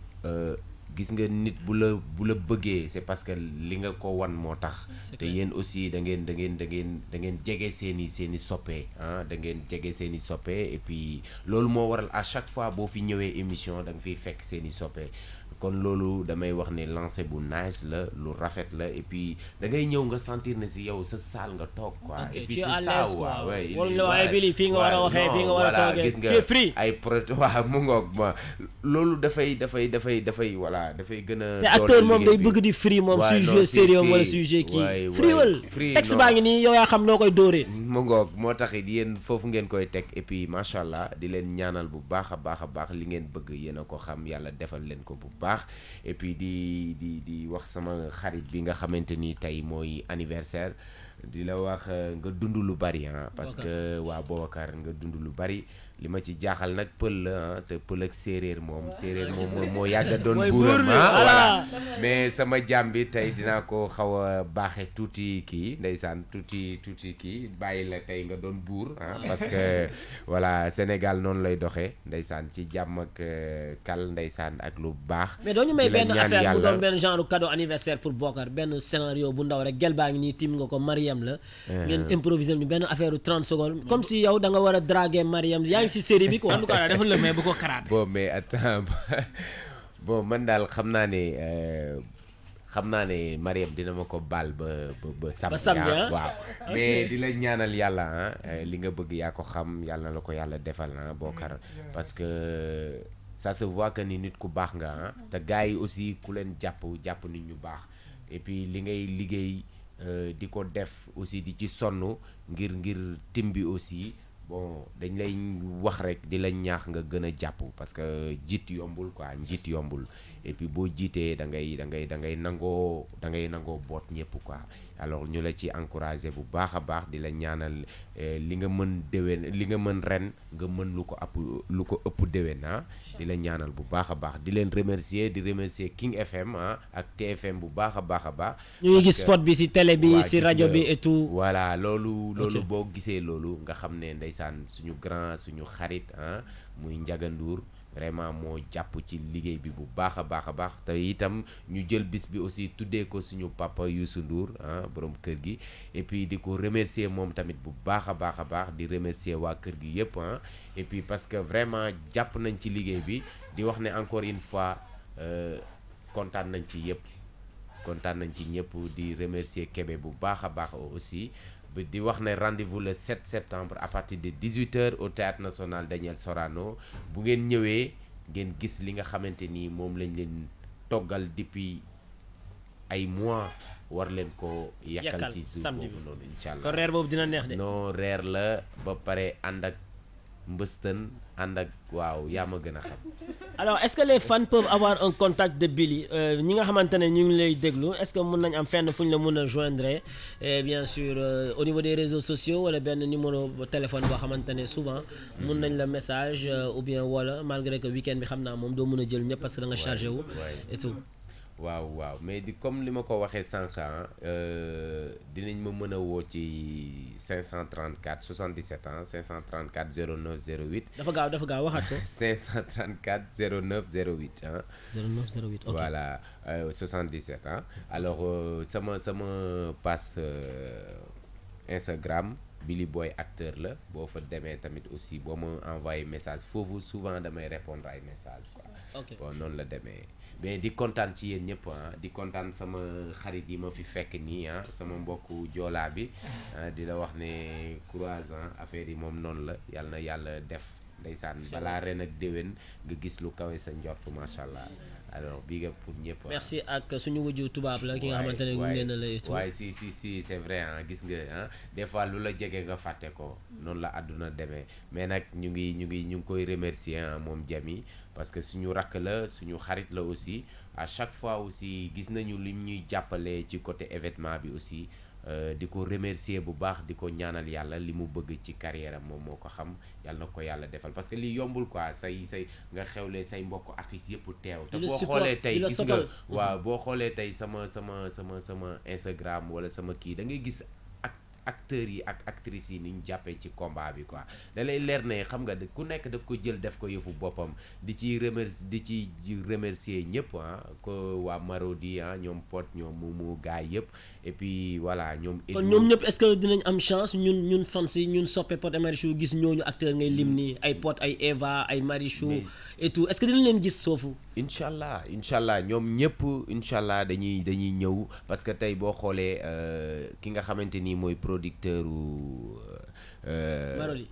B: gis nga nit bu la bëggee c'est parce que li nga ko wan moo tax te yéen aussi da ngeen jege seeni soppe da ngeen jege seeni soppe et puis loolu moo waral à chaque fois boo fi ñëwee émission da nga fiy fekk seeni soppe kon loolu damay wax ne lancé bu nice la lu rafet la et puis da ngay ñëw nga sentir ne si yow sa salle nga toog quoi. et puis c'est ça waaw
C: fii nga war a waxee fii nga war a toogee
B: gis nga ay waaw mu ngoog ma loolu dafay voilà dafay gën a.
C: te acteur moom day bëgg di free moom suy jouer sérieux wala suy jouer kii. free texte baa ngi nii yow yaa xam noo koy dóoree.
B: mu ngoog moo tax it yéen foofu ngeen koy teg et puis macha allah di leen ñaanal bu baax a baax li ngeen bëgg yéen a ko xam yàlla defal leen ko bu baax et puis di wax sama xarit bi nga xamante ni tey mooy anniversaire di la wax nga dund lu bari parce que waa Boubacar nga dund lu bari li ma ci jaaxal nag pël la te pël ak séeréer moom moo yàgg a doon buuram voilà mais sama jàmm bi tey dinaa ko xaw a baaxe tuuti kii ndeysaan tuuti kii bàyyi la tey nga doon buur parce que voilà Sénégal noonu lay doxee ndeysaan ci jàmm ak kal ndeysaan ak lu baax.
C: mais doo ñu may benn affaire bu doon benn genre cadeau anniversaire pour Boubacar benn scénario bu ndaw rek gel baa ngi nii tim nga ko Mariam la. ngeen improviser ñu benn affaire 30 secondes comme si yow da nga war a draguer Mariam yaa ngi si série bi quoi.
A: en tout cas dafa la mais bu ko karaat.
B: bon mais attends bon man daal xam naa ne Mariam dina ma ko baal ba samedi waaw mais di la ñaanal yàlla li nga bëgg yaa ko xam yàlla na la ko yàlla defal Boubacar parce que ça se voit que ni nit ku baax nga te gars yi aussi ku leen jàpp nit ñu baax et puis li ngay liggéey di ko def aussi di ci sonn ngir tim bi aussi bon dañ lay wax rek di la ñaax nga gën a jàpp parce que njiit yombul et puis boo jiitee da ngay nangoo boot ñëpp quoi alors ñu la ci encouragé bu baax a baax di la ñaanal li nga mën déwén li nga mën ren nga mën lu ko ëpp déwén di la ñaanal bu baax a baax di leen remercier King FM ak TFM bu baax a baax.
C: ñu ngi gis spot bi ci télé bi ci rajo bi et tout.
B: voilà loolu boo gisee loolu nga xam ne ndeysaan suñu suñu xarit muy Ndiaga Ndour vraiment moo jàpp ci liggéey bi bu baax a baax te itam ñu jël bis bi aussi tuddee ko suñu papa Youssou Ndour borom kër gi et puis di ko remercier moom tamit bu baax a baax di remercier waa kër gi yëpp et puis parce que vraiment jàpp nañ ci liggéey bi di wax ne encore une fois kontaan nañ ci ñëpp di remercier Kébé bu baax a baax aussi. di wax ne rendez-vous le 7 septembre à partir de 18h au Théâtre National Daniel Sorano bu ngeen ñëwee ngeen gis li nga xamante ni moom lañ leen toggal depuis ay mois war leen ko yàkkal ci jour boobu noonu incha allah
C: kon reer boobu dina neex de.
B: non reer la ba pare ànd ak mbëstën ànd ak waaw yaa ma gën a xam.
C: alors est-ce que les fans peuvent avoir un contact de Billy ñi nga xamante ne ñu ngi lay déglu est-ce que mën nañ am fenn fu ñu la mën a joindre et bien sûr au niveau des réseaux sociaux wala benn numéro téléphone boo xamante ne souvent mën nañ la message ou bien wala malgré que week-end bi xam naa moom doo mën a jël ñëpp parce que da nga chargé wu et tout.
B: waaw mais comme li ma ko waxee sànq dinañ ma mën a woo ci 534 77 534 09 08.
C: dafa gaaw waxaat ko.
B: 534 09 08
C: 09 08 ok
B: voilà 77 alors sama passe Instagram Billy Boy acteur la boo fa demee tamit aussi boo ma envoyé message foofu souvent damay répondre ay message quoi.
C: ok
B: bon noonu la demee. mais di kontaan ci yéen ñëpp di kontaan sama xarit yi ma fi fekk nii sama mbokku joolaa bi di la wax ne courage affaire yi moom noonu la yàlla def ndeysaan balaa ren ak déwén nga gis lu kawe sa njort macha allah alors bii nga pour ñëpp.
C: merci ak suñu wujju tubaab la ki nga xamante ne gunge na la et tout.
B: waaye si c'est vrai gis nga des fois lu la jege nga fàtte ko noonu la àdduna demee mais nag ñu ngi koy remercier moom Jami parce que suñu rakk la suñu xarit la aussi à chaque fois aussi gis nañu lim ñuy jàppale ci côté événement bi aussi di ko remercier bu baax di ko ñaanal yàlla li mu bëgg ci carrière am moom moo ko xam yàlla na ko yàlla defal parce que li yombul quoi say nga xewlee say mbokk artistes yëpp teew te boo xoolee tey gis nga waaw boo xoolee tey sama Instagram wala sama kii da ngay gis acteurs yi ak actrices yi ni ñu jàppee ci combat bi quoi da lay leer ne xam nga ku nekk daf ko jël def ko yëfu boppam di ci remercier ñëpp ko waa Marodi ñoom Pod ñoom Moumou gaay yëpp et puis voilà ñoom.
C: kon ñoom ñëpp est-ce que dinañ am chance ñun fans yi ñun soppe Pod et Marichou gis ñooñu acteurs ngay lim nii ay Pod ay Eva ay Marichou et tout est-ce que dinañ leen gis foofu.
B: incha allah ñoom ñëpp incha allah dañuy ñëw parce que tey boo xoolee ki nga xamante ni mooy producteur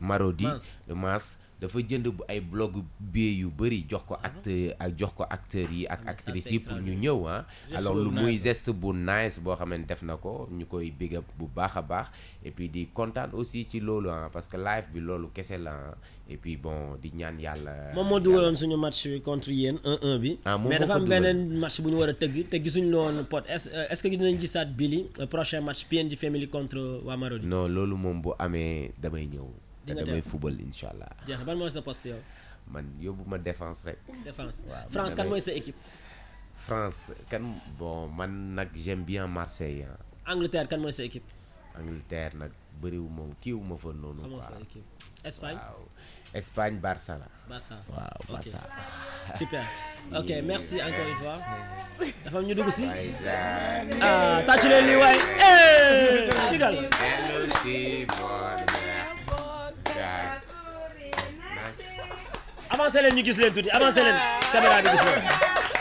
B: Marodi Mass dafa jënd ay blog billet yu bëri jox ko acteurs yi ak actrices yi pour ñu ñëw alors lu muy geste bu nice boo xam ne def na ko ñu koy big up bu baax a baax et puis di kontaan aussi ci loolu parce que live bi loolu kese la et puis bon di ñaan yàlla.
C: moom moo dugaloon suñu match contre yéen 1-1 bi. mais dafa am beneen match bu ñu war a tëgg te gisuñu loon pot est-ce que dinañ gisaat Billy prochain match PNJ Family contre waa Marodi.
B: non loolu moom bu amee damay ñëw. te damay football incha allah.
C: jeex ban mooy sa poste yow.
B: man yóbbu ma défense rek.
C: défense waaw France kan mooy sa équipe.
B: France kan bon man nag j'aime bien Marseille.
C: Angleterre kan mooy sa équipe.
B: Angleterre nag bëriwu moom kiiwu ma fa noonu.
C: quoi Espagne.
B: waaw Espagne Barça la.
C: Barça
B: waaw Barça.
C: super ok merci encore une fois. dafa am ñu dugg si.
B: ah
C: tàccu leen lii waay. digal. avancez leen ñu gis leen tuuti avancez leen caméra bi gis leen.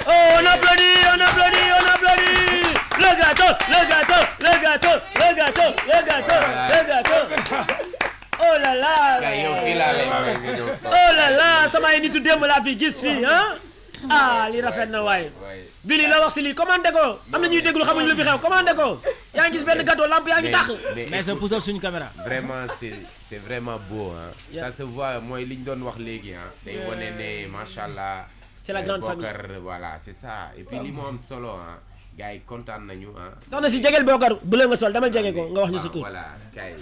C: oh on applaudit on applaudit on applaudit. le gâteau le gâteau le gâteau le gâteau le gâteau le gâteau. oh là là. oh là là samay nitu démb laa fi gis fii li rafet na waay. Billy la wax si lii commandé ko am na ñuy déglu xamuñ lu fi xew commandé ko yaa ngi gis benn gâteau lampe yaa ngi tàq.
A: mais sa puusal suñu caméra.
B: vraiment c'est vraiment beau ça se voit mooy li ñu doon wax léegi day wane ne macha allah.
C: c'est la grande famille
B: Bokar voilà c'est ça et puis li mu am solo gars yi kontaan nañu
C: soxna si jegeel Bokar bu la nga sol dama jege ko nga wax ñu sa tur.
B: voilà kay.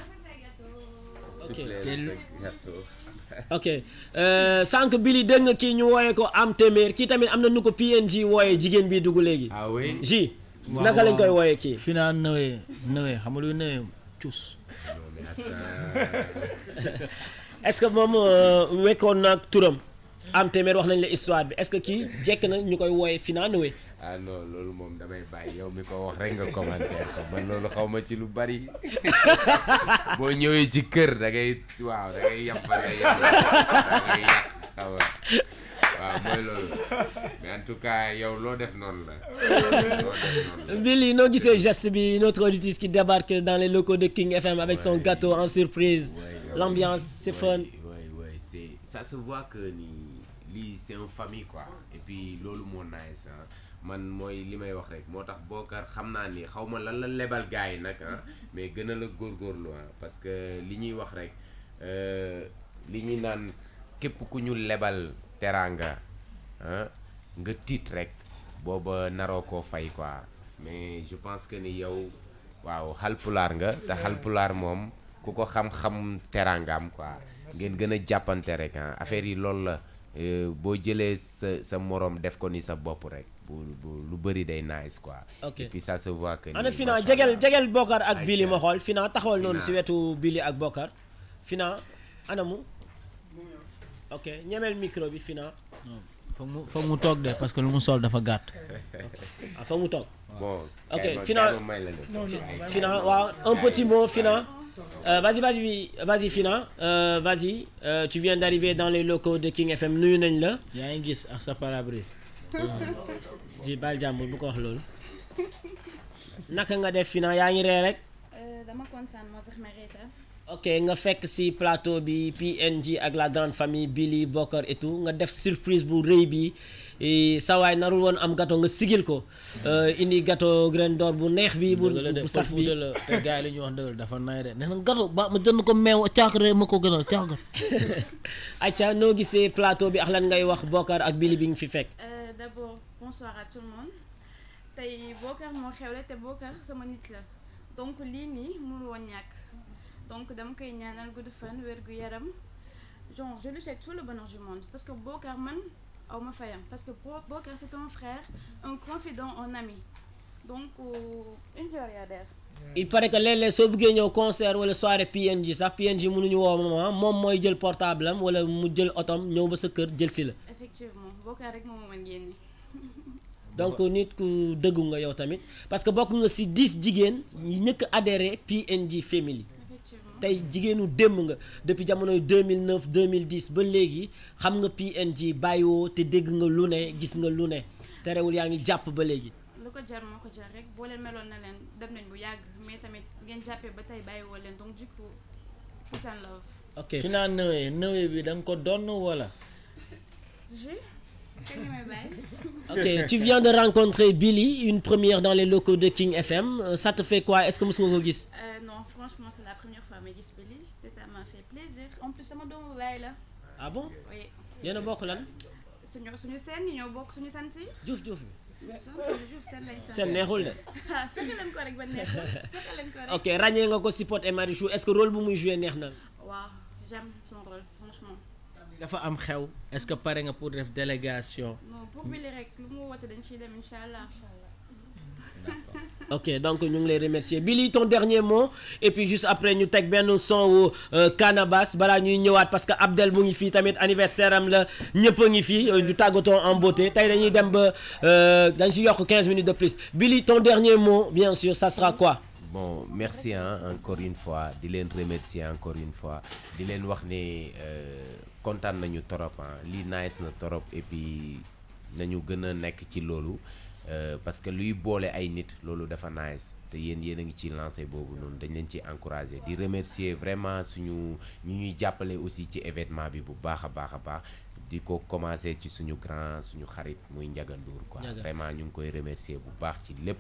C: ok sànq Billy dégg nga kii ñu wooyee ko am téeméer kii tamit am na nu ko PNJ wooyee jigéen bi dugg léegi.
B: ah oui
C: ji. naka lañ koy wooyee kii.
A: fi naa nëwee xam nga luy nëwee cus.
C: est-ce que moom wekkoon nag turam am téeméer wax nañ la histoire bi est-ce que kii jekk na ñu koy wooyee fi naa nëwee.
B: ah non loolu moom damay bàyyi yow mi ko wax rek nga commentaire ko man loolu xaw ma ci lu bari boo ñëwee ci kër da ngay waaw da ngay yàq da ngay yàq xaw waaw mooy loolu mais en tout cas yow loo def noonu la.
C: Billy noo gisee geste bi notre auditrice qui débarque dans les locaux de King FM avec son gâteau en surprise. L'ambiance c'est fun.
B: oui c'est ça se voit que ni lii c'est une famille quoi et puis loolu moo nice man mooy li may wax rek moo tax Bokar xam naa ni xaw ma lan la lebal gars yi nag mais gën a la góorgóorlu parce que li ñuy wax rek li ñuy naan képp ku ñu lebal teraanga nga tiit rek booba naroo koo fay quoi mais je pense que ni yow waaw xalpulaar nga te xalpulaar moom ku ko xam-xam teraangaam quoi ngeen gën a jàppante rek affaire yi loolu la boo jëlee sa moroom def ko ni sa bopp rek lu bëri day nice quoi.
C: ok
B: et puis ça se voit que.
C: ana Fina jegel Bokar ak Billy ma xool Fina taxawal noonu si wetu Billy ak Bokar Fina anamu. ok ñemeel micro bi Fina.
A: foog mu toog de parce que lu mu sol dafa gàtt.
C: foog mu toog.
B: bon
C: ok Fina waaw un petit mot Fina. vas-y Fina vas-y tu viens d'arriver dans les locaux de King FM nuyu nañ la.
A: yaa ngi gis ak sa pare-brise.
C: di baal jàmbur bu ko wax loolu. naka nga def Fina yaa ngi ree rek.
M: dama kontaan moo tax ma reetaan.
C: ok nga fekk ci plateau bi PNJ ak la grande famille Billy Bokar et tout nga def surprise bu rëy bi sa waay narul woon am gâteau nga sigil ko indi gâteau graine d'or bu neex bi bu saf bi
A: te gars yi li ñuy wax dëgg dafa nay de nee na gâteau ba ma jënd ko meew caakare ma ko gënal caagar.
C: Aïcha noo gisee plateau bi ak lan ngay wax Bokar ak Billy bi nga fi fekk.
M: D'abord bonsoir à tout le monde tey Bokar moo xewle te Bokar sama nit la donc lii nii mënul woon ñàkk. donc dama koy ñaanal gudd fan wér gu yaram genre je lui souhaite tout le bonheur du monde parce que Bokar man aw ma fayam parce que Bokar c'est un frère un confident un ami donc une milliardaire.
C: il paraît que léeg-léeg soo bëggee ñëw concert wala soirée PNJ sax PNJ mënuñu woo moom mooy jël portable am wala mu jël otom ñëw ba sa kër jël si la.
M: effectivement Bokar rek moom mën génne.
C: donc nit ku dëggu nga yow tamit parce que bokk nga ci 10 jigéen ñi ñëkk adhéré PNJ Family. tey jigéenu démb nga depuis jamonoy 2009 2010 ba léegi xam nga PNG bàyyiwoo te dégg nga lu ne gis nga lu ne terewul yaa ngi jàpp ba léegi.
M: lu ko jar moo ko jar rek boo leen meloon na leen dem nañ bu yàgg mais tamit ngeen jàppee ba tey bàyyiwoo leen donc du coup peace and love.
C: ok
A: fi naa nëwee bi da nga ko donn wala.
C: Ok, tu viens de rencontrer Billy, une première dans les locaux de King FM. Ça te fait quoi? Est-ce que vous avez vu?
M: Non, franchement, c'est la première fois que je dis Billy. Et ça m'a fait plaisir. En plus, ça m'a donné là.
C: Ah bon?
M: Oui.
C: Il y en a beaucoup là?
M: Suñu scène, il y a beaucoup suñu santi.
C: Diouf.
M: Diouf scène lay sant.
C: Scène neexul de.
M: Fexe leen ko rek ba neexul. Fexe leen ko rek.
C: Ok, ràññee nga ko si Pod et Marichou. Est-ce que rôle bu muy jouer neex na?
M: Waaw, j'aime son rôle, franchement.
A: dafa am xew est-ce que pare nga pour def délégation.
M: non pour Billy rek lu mu woote dañ ciy dem inchallah.
C: Ok, donc ñu ngi lay remercier Billy, ton dernier mot et puis juste après ñu teg benn son wu Canabasse balaa ñuy ñëwaat parce que Abdel mu ngi fii tamit anniversaire am la ñëpp a ngi fii du tàggatoo en beauté tey dañuy dem ba dañ si yokk 15 minutes de plus. Billy, ton dernier mot bien sûr ça sera quoi?
B: Bon, merci encore une fois di leen remercier encore une fois di leen wax ne kontaan nañu torop lii nice na torop et puis nañu gën a nekk ci loolu parce que luy boole ay nit loolu dafa nice te yéen a ngi ci lancé boobu noonu dañ leen ci encouragé di remercier vraiment suñu ñu ñuy jàppale aussi ci événement bi bu baax a baax di ko commencé ci suñu grand suñu xarit muy Ndiaga Ndour quoi vraiment ñu ngi koy remercier bu baax ci lépp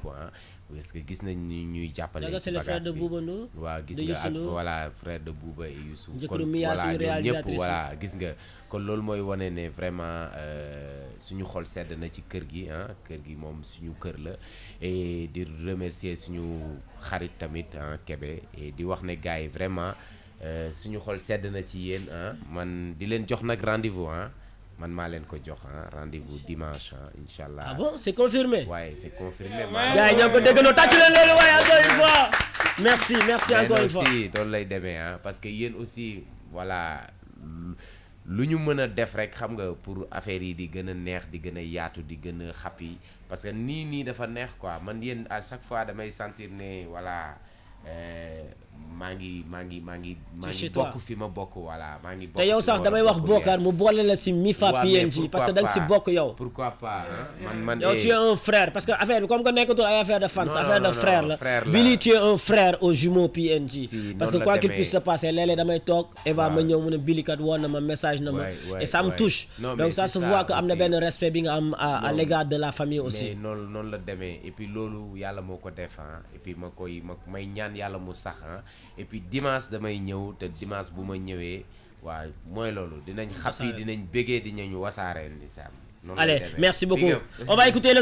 B: parce que gis nañ ni ñuy jàppale ci bagage bi waaw gis nga ak voilà frère de Bouba et Youssou kon voilà ñoom ñëpp voilà gis nga kon loolu mooy wane ne vraiment suñu xol sedd na ci kër gi kër gi moom suñu kër la et di remercier suñu xarit tamit Kébé et di wax ne gars yi vraiment suñu xol sedd na ci yéen man di leen jox nag rendez-vous man maa leen ko jox rendez-vous dimanche inchallah.
C: Ah bon, c'est confirmé?
B: Ouais, c'est confirmé.
C: gars yi ñoo ko dégg noo tàcc leen loolu waaye encore une fois. merci encore une fois.
B: aussi doon lay demee parce que yéen aussi voilà lu ñu mën a def rek xam nga pour affaire yi di gën a neex di gën a yaatu di gën a happy parce que nii dafa neex quoi man yéen à chaque fois damay sentir ne voilà. maa ngi bokk fi ma bokk voilà maa ngi bokk
C: te yow sax damay wax Bokar mu boole la si Mifa PNG parce que da nga si bokk yow.
B: pourquoi pas man
C: yow tu es un frère parce que affaire bi comme que nekkatul ay affaire de fans affaire de frère la Billy tu es un frère au jumeau PNG parce que quoi qu'il puisse se passer léeg-léeg damay toog Eva ma ñëw mu ne Billy kat woon na ma message na ma et ça me touche donc ça se voit que am na benn respect bi nga am à l'égard de la famille aussi.
B: mais noonu la demee et puis loolu yàlla moo ko def et puis may ñaan yàlla mu sax et puis dimanche damay ñëw te dimanche bu ma ñëwee waaw mooy loolu dinañ xappi dinañ bégee dinañ wasaareel ni sam.
C: Allez, merci beaucoup. On va écouter le